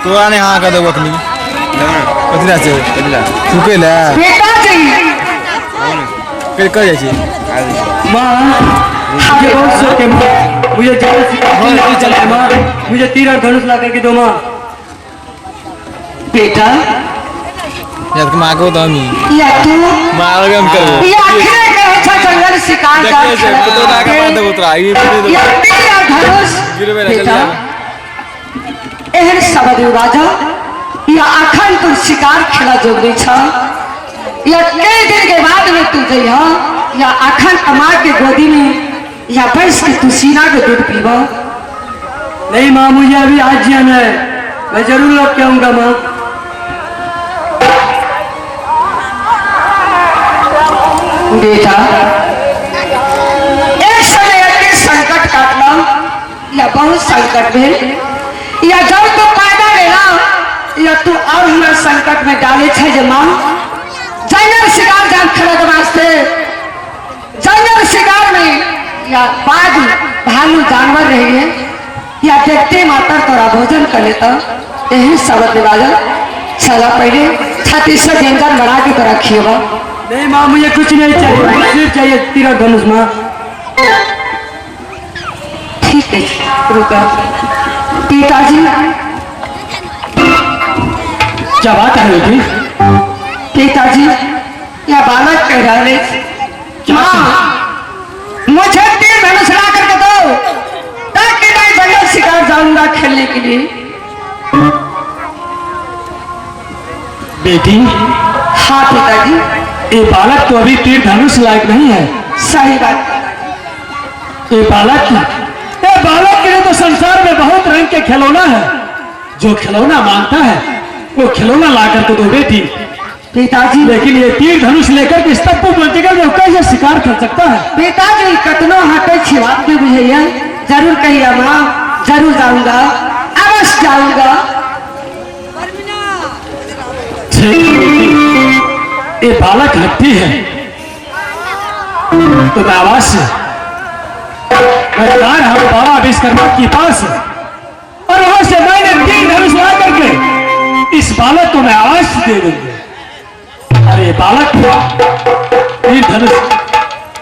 तो आने हाँ का दो बकनी कतना से सुके ला पिताजी कर जाय छी माँ मुझे बहुत शौक है माँ, मुझे जल्द से चले माँ, मुझे तीर और धनुष ला करके दो माँ। बेटा याद के मांगो तो हमी या तू मार गम करो ये आखिर के अच्छा जंगल शिकार का देखे से तो ना का बात उतरा ये पूरी या तेरा धनुष गिरवे बेटा चल एहन सबद राजा या अखन तू शिकार खेला जोगरी छ या कई दिन के बाद में तू जइहा या अखन अमा के गोदी में या बैस के तू सीना के दूध पीबा। नहीं माँ, मुझे अभी आज जाना है, मैं जरूर लौट के आऊंगा माँ। बेटा एक समय के संकट काटना या बहुत संकट में या जब तू पैदा लेना या तू और हमरा संकट में डाले छे जे मां जंगल शिकार जान खेले के वास्ते जंगल शिकार में या बाघ भालू जानवर रही है या देखते मात्र तोरा भोजन कर लेता यही सबक दिवाजा चला पहले छाती से व्यंजन बना के तो रखिएगा। नहीं माँ, मुझे कुछ नहीं चाहिए, सिर्फ चाहिए तीर और धनुष माँ। ठीक है रुका पिताजी क्या बात है बेटी? पिताजी या बालक कह रहे माँ मुझे तीर धनुष ला करके दो ताकि मैं जंगल शिकार जाऊंगा खेलने के लिए। बेटी हाँ पिताजी ये बालक तो अभी तीर धनुष लायक नहीं है। सही बात। ये बालक के लिए तो संसार में बहुत रंग के खिलौना है, जो खिलौना मांगता है वो खिलौना ला करके दो बेटी। पिताजी लेकिन ये तीर धनुष लेकर के स्तब्ध जगह में कैसे शिकार कर सकता है? पिताजी कतनो हटे छिवात भी बुझैया जरूर कहिए माँ जरूर जाऊंगा अवश्य जाऊंगा। ये बालक हट्टी है तो मैं अवश्य हम बाबा विश्वकर्मा के पास और वहां से मैंने तीर धनुष ला करके इस बालक को मैं अवश्य दे दूंगा। अरे बालक तीर धनुष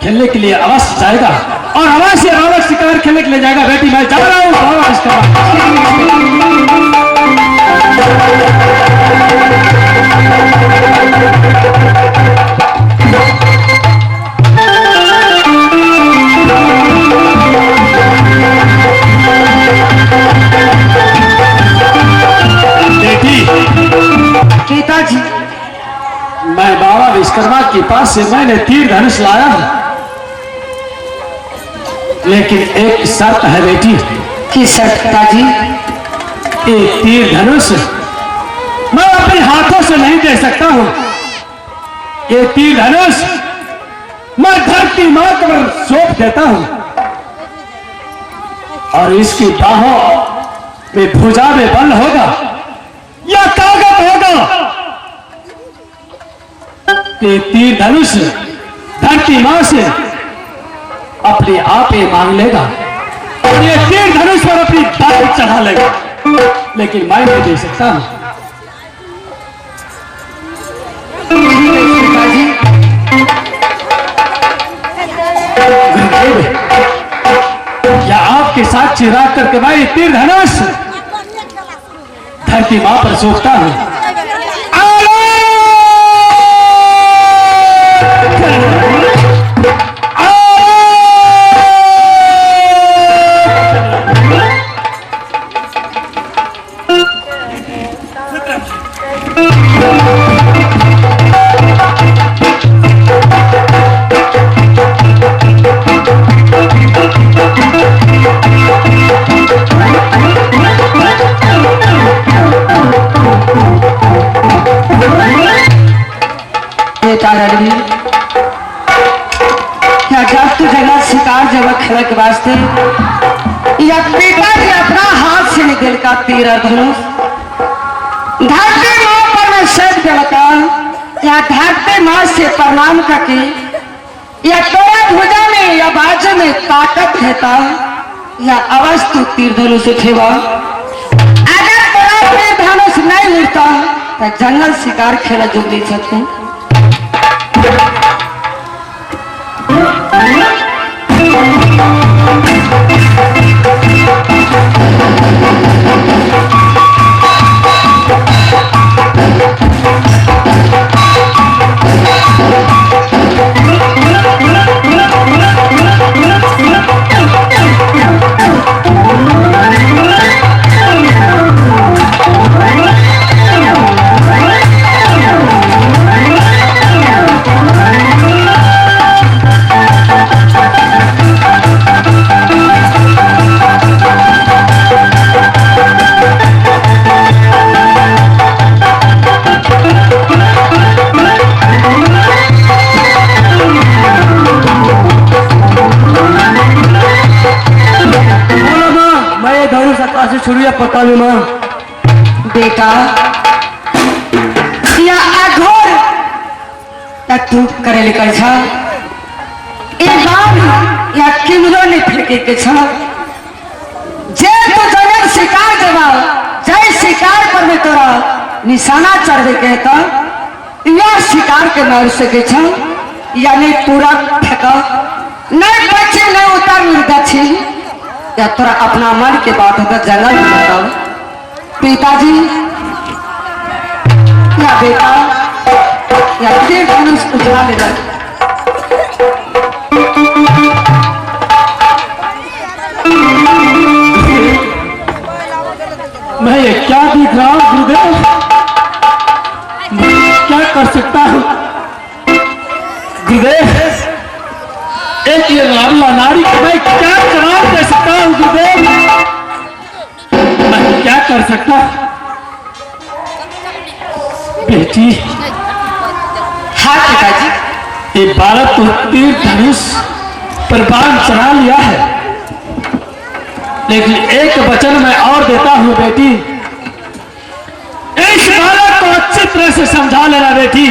खेलने के लिए अवश्य जाएगा और अवश्य बालक शिकार खेलने के लिए जाएगा। बेटी मैं जा रहा हूँ बाबा विश्वकर्मा। पिताजी मैं बाबा विश्वकर्मा के पास से मैंने तीर धनुष लाया हूं, लेकिन एक शर्त है बेटी। की शर्त पिताजी? ये तीर धनुष मैं अपने हाथों से नहीं दे सकता हूं। ये तीर धनुष मैं धरती मां पर सौंप देता हूं और इसकी बाहों में भुजा में बल होगा या ताकत होगा। ये तीर धनुष धरती मां से अपने आप ही मांग लेगा और ये तीर धनुष पर अपनी बात चढ़ा लेगा, लेकिन मैं नहीं दे सकता हूं। पिताजी गुरुदेव, क्या आपके साथ चिराग करके मैं ये तीर धनुष धरती मां पर सौंपता हूं। के वास्ते या पिताजी अपना हाथ से निकल का तीर धनुष धरती मां पर में सेक देता या धरती मां से प्रणाम करके या तोरा भुजा में या बाजू में ताकत रहता या अवश्य तू तीर धनुष उठेवा। अगर तोरा तीर धनुष तो जंगल शिकार खेला जुगली छतु छुड़िया पता नहीं माँ बेटा या अघोर तू करे लिखल छ ए बात या किमरो ने फेंके के छ जे तो जंगल शिकार जवा जय शिकार पर में तोरा निशाना चढ़े के तो या शिकार के मार सके छ यानी पूरा फेंका नहीं पश्चिम नहीं उत्तर नहीं दक्षिण या तोरा अपना मन के बात होता जंगल में बताओ पिताजी या बेटा या फिर धनुष उठा ले जा मैं ये क्या दिख रहा हूँ गुरुदेव? मैं क्या कर सकता हूँ गुरुदेव? एक ये लाडला नारी को मैं क्या जवाब दे सकता हूँ गुरुदेव? मैं क्या कर सकता? बेटी हाँ पिताजी ये बालक तो तीर धनुष पर बाण चढ़ा लिया है, लेकिन एक वचन मैं और देता हूँ बेटी, इस बालक को अच्छी तरह से समझा लेना बेटी।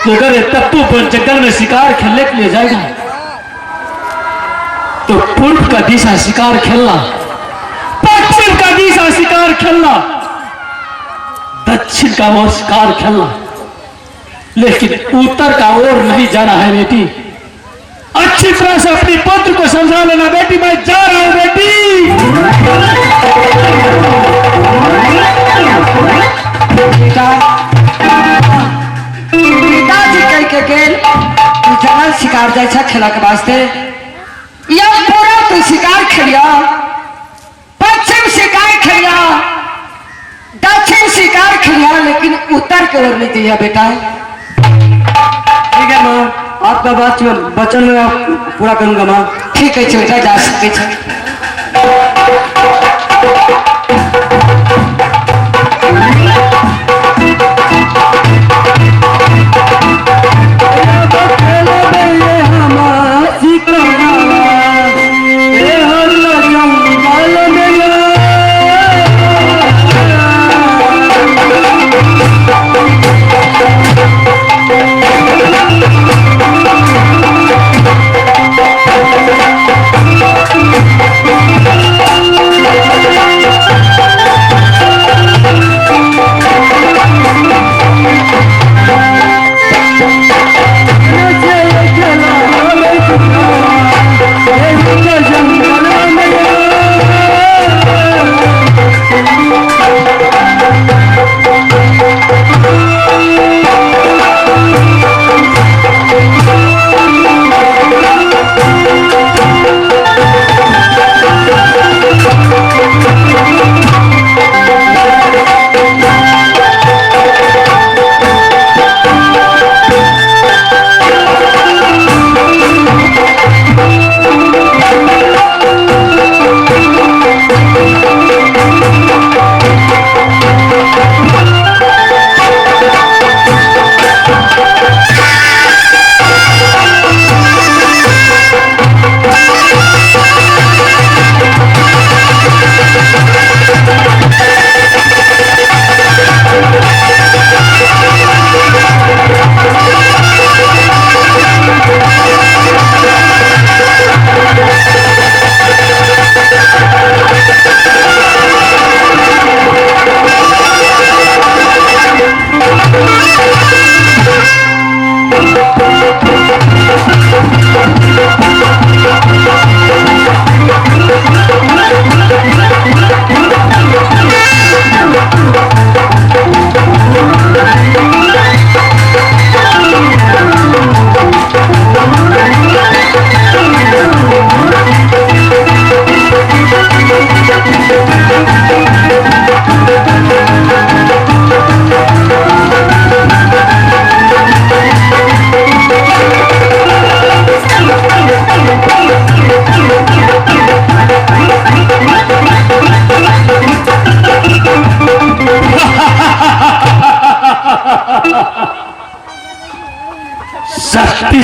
अगर ये तप्पू वन जंगल में शिकार खेलने के लिए जाएगा तो पूर्व का दिशा शिकार खेलना, पश्चिम का दिशा शिकार खेलना, दक्षिण का ओर शिकार खेलना, लेकिन उत्तर का ओर नहीं जाना है बेटी। अच्छी तरह से अपनी पुत्र को समझा लेना बेटी। मैं जा रहा हूं बेटी। पिताजी कह के गेल तू जंगल शिकार जाय छ खेला के वास्ते, या पूरा तू शिकार खेलिया, पश्चिम शिकार खेलिया, दक्षिण शिकार खेलिया, लेकिन उत्तर की ओर नहीं दिया बेटा। ठीक है माँ, आपका बात वचन में पूरा करूंगा माँ। ठीक है बेटा, जा सके छ।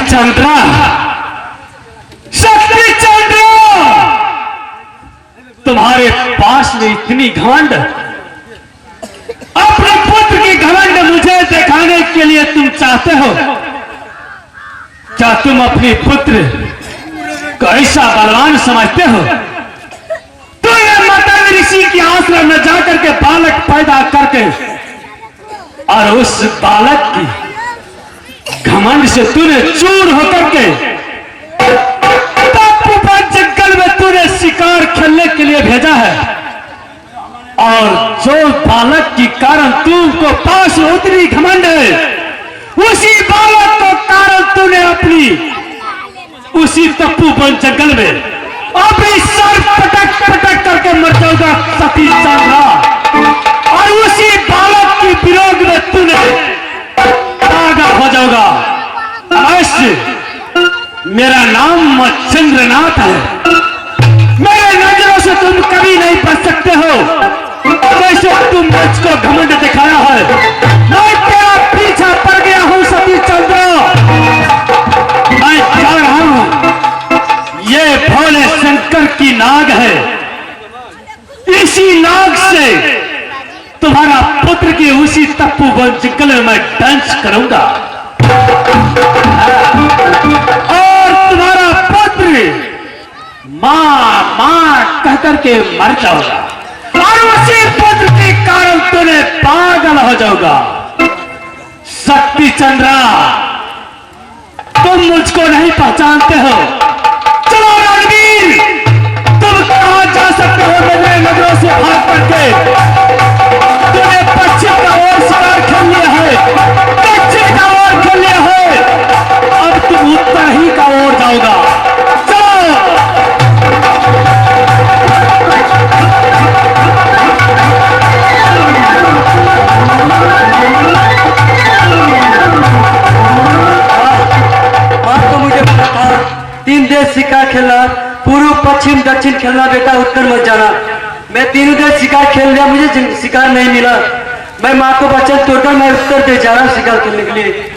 चंद्रा, शक्ति चंद्रा, तुम्हारे पास में इतनी घमंड, अपने पुत्र की घमंड मुझे दिखाने के लिए तुम चाहते हो? क्या तुम अपने पुत्र को ऐसा बलवान समझते हो? तुम माता ऋषि के आश्रम में जाकर के बालक पैदा करके और उस बालक की घमंड से तूने चूर होकर के जंगल में तूने शिकार खेलने के लिए भेजा है, और जो बालक के कारण तुमको पास में उतनी घमंड है, उसी बालक को कारण तूने अपनी उसी तप्पू वन जंगल में अपनी सर पटक पटक करके मर जाओगा सती चंद्रा, और उसी बालक की विरोध में तूने पागल हो जाओगा। अवश्य मेरा नाम चंद्रनाथ है, मेरे नजरों से तुम कभी नहीं बच सकते हो। जैसे तुम मुझको घमंड दिखाया है, मैं तेरा पीछा पड़ गया हूं सती चंद्रा। मैं जा रहा हूं, ये भोले शंकर की नाग है, इसी नाग से तुम्हारा पुत्र की उसी तप्पू वन जंगल में मैं डांस करूंगा, और तुम्हारा पुत्र मां मां कहकर के मर जाओगा, और उसी पुत्र के कारण तूने पागल हो जाओगा। शक्ति चंद्रा, तुम मुझको नहीं पहचानते हो। चलो रणवीर, तुम कहां जा सकते हो मेरे नजरों से भाग करके? तूने पश्चिम का ओर शिकार खेल लिया है, दक्षिण का ओर खेल लिया है, अब तुम उत्तर ही का ओर जाओगा। चलो तीन देश शिकार खेलना, पूर्व पश्चिम दक्षिण खेलना, बेटा उत्तर मत जाना। मैं तीनों देश शिकार खेल लिया, मुझे शिकार नहीं मिला। मैं माँ को वचन तोड़कर मैं उत्तर देश जा रहा हूँ शिकार खेलने के लिए।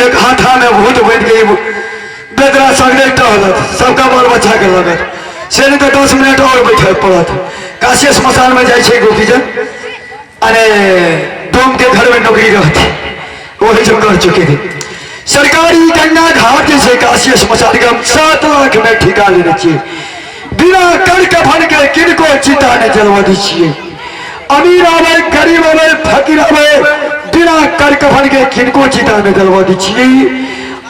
एक हाथा में भूत बैठ गई बेदरा सगले टहलत सबका बाल बच्चा के लगत से नहीं तो 10 मिनट और बैठे पड़त काशी स्मशान में जाए गोपीजन अरे डोम के घर में नौकरी रहती वही जो कर चुके थे सरकारी गंगा घाट जैसे काशी स्मशान का 7 लाख में ठिका लेना चाहिए बिना कर कफन के किनको चिता ने जलवा दीजिए अमीर आवे गरीब आवे फकीर आवे बिना कर कफन के किनको चिता ने जलवा दीजिए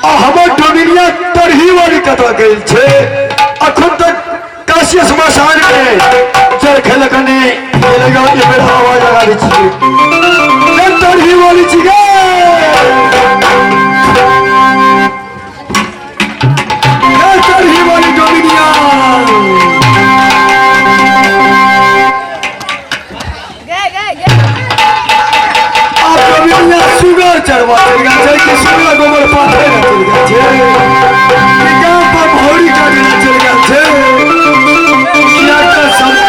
हम डोमिनिया तरही वाली कथा गई थे अखुन तक काशी स्मशान में जल खेल करने लगा ये मेरा आवाज लगा दीजिए तरही वाली चीजें तरही वाली डोमिनिया सुगर चढ़वा चल गया कि सुगर गोबर पाथे न चल गया छे गांव पर भौरी का न चल गया छे या का सब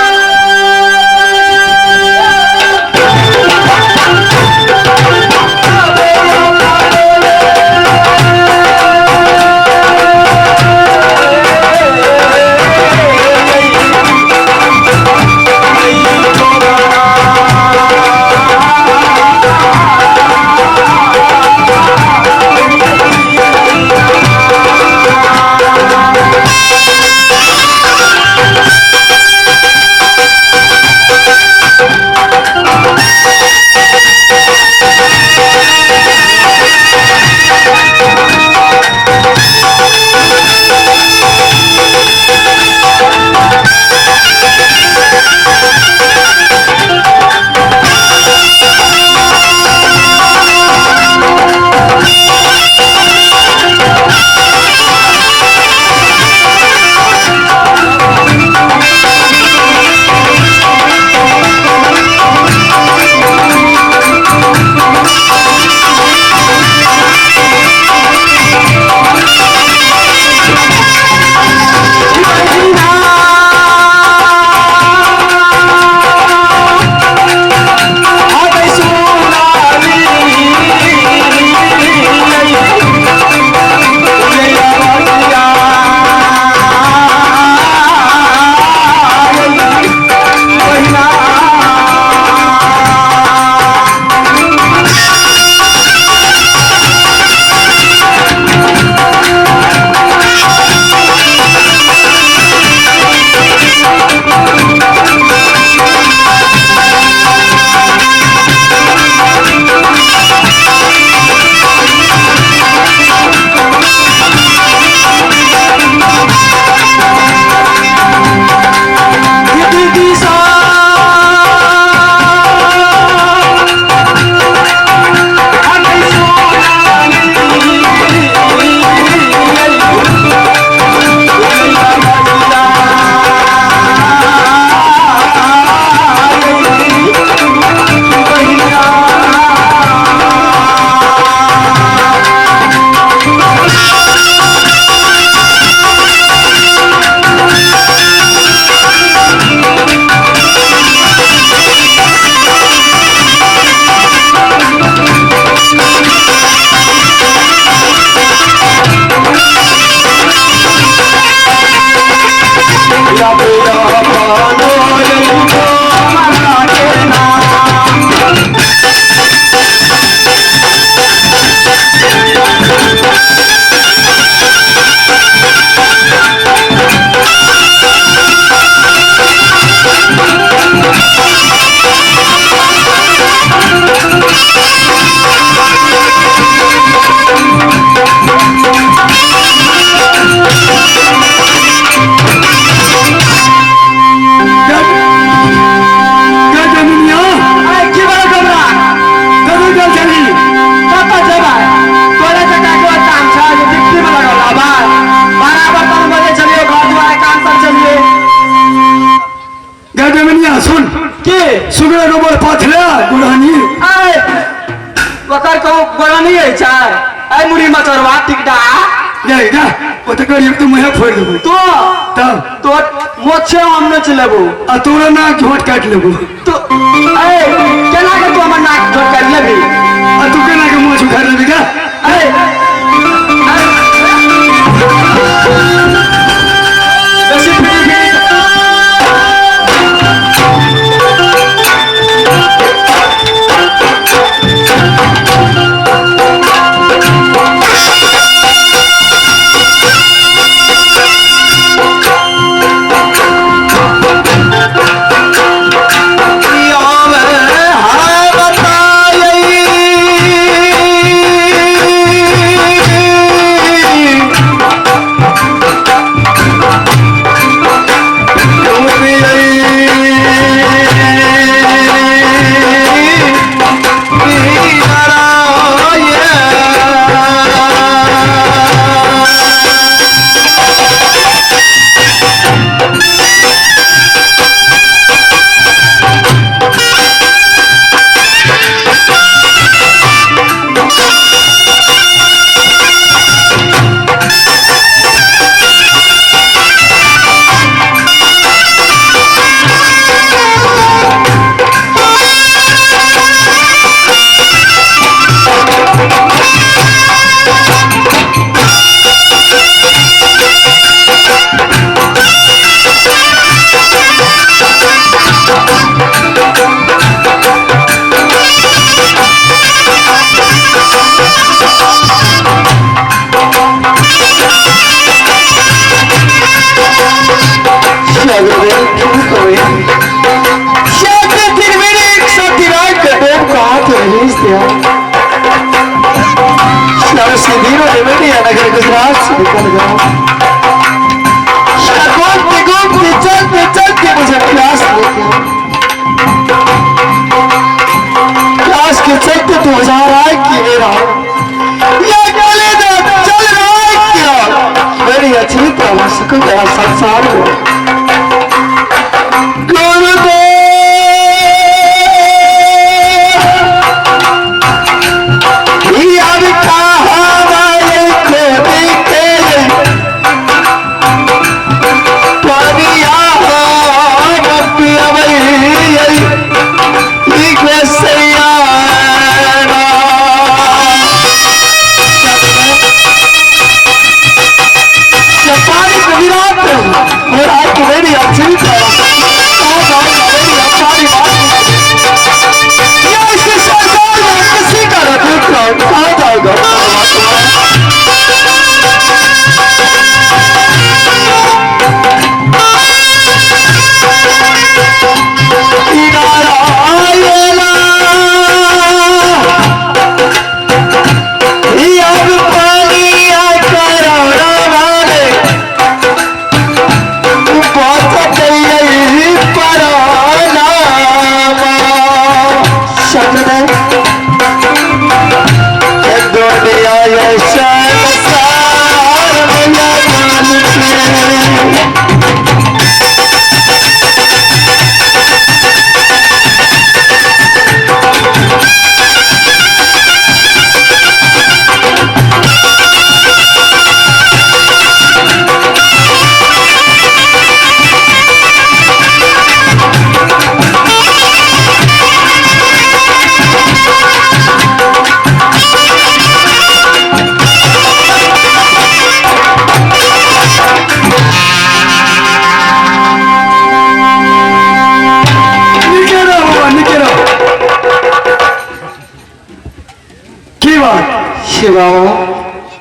सुगड़ा गोबर पाथले गुड़ानी आए वकर को गोरानी है चाय आई मुरी मचरवा टिकटा नहीं ना वो तो करिए तो मैं फोड़ दूँ तो तब तो मोछे हमने चलेबो आ तोरा नाक झोट काट लेबो तो ए केना के तू हमर नाक झोट काट लेबी आ तू केना के मुंह उखाड़ लेबी का ए कोई शायद फिर मेरे एक साथी रात का देव को हाथ रिलीज दिया शायद सीधीरों ने मेरी नगर गुजरात से निकल गया घूमते चलते मुझे प्यास लेके प्यास के चलते 2001 की मेरा ये गले में चल रहा है क्या मेरी अच्छी तरह से गया संसार में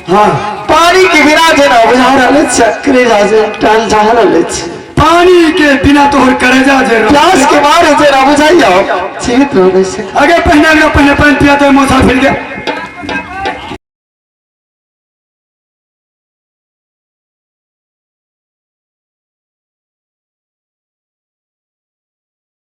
हाँ पानी के बिना जना बुझा चक्रे टल जा पानी के बिना तोहर करेजा जे प्यास के मारे जना बुझाइयो जीवित रह आगे पहने पहन पिया तो मोसा फिर गया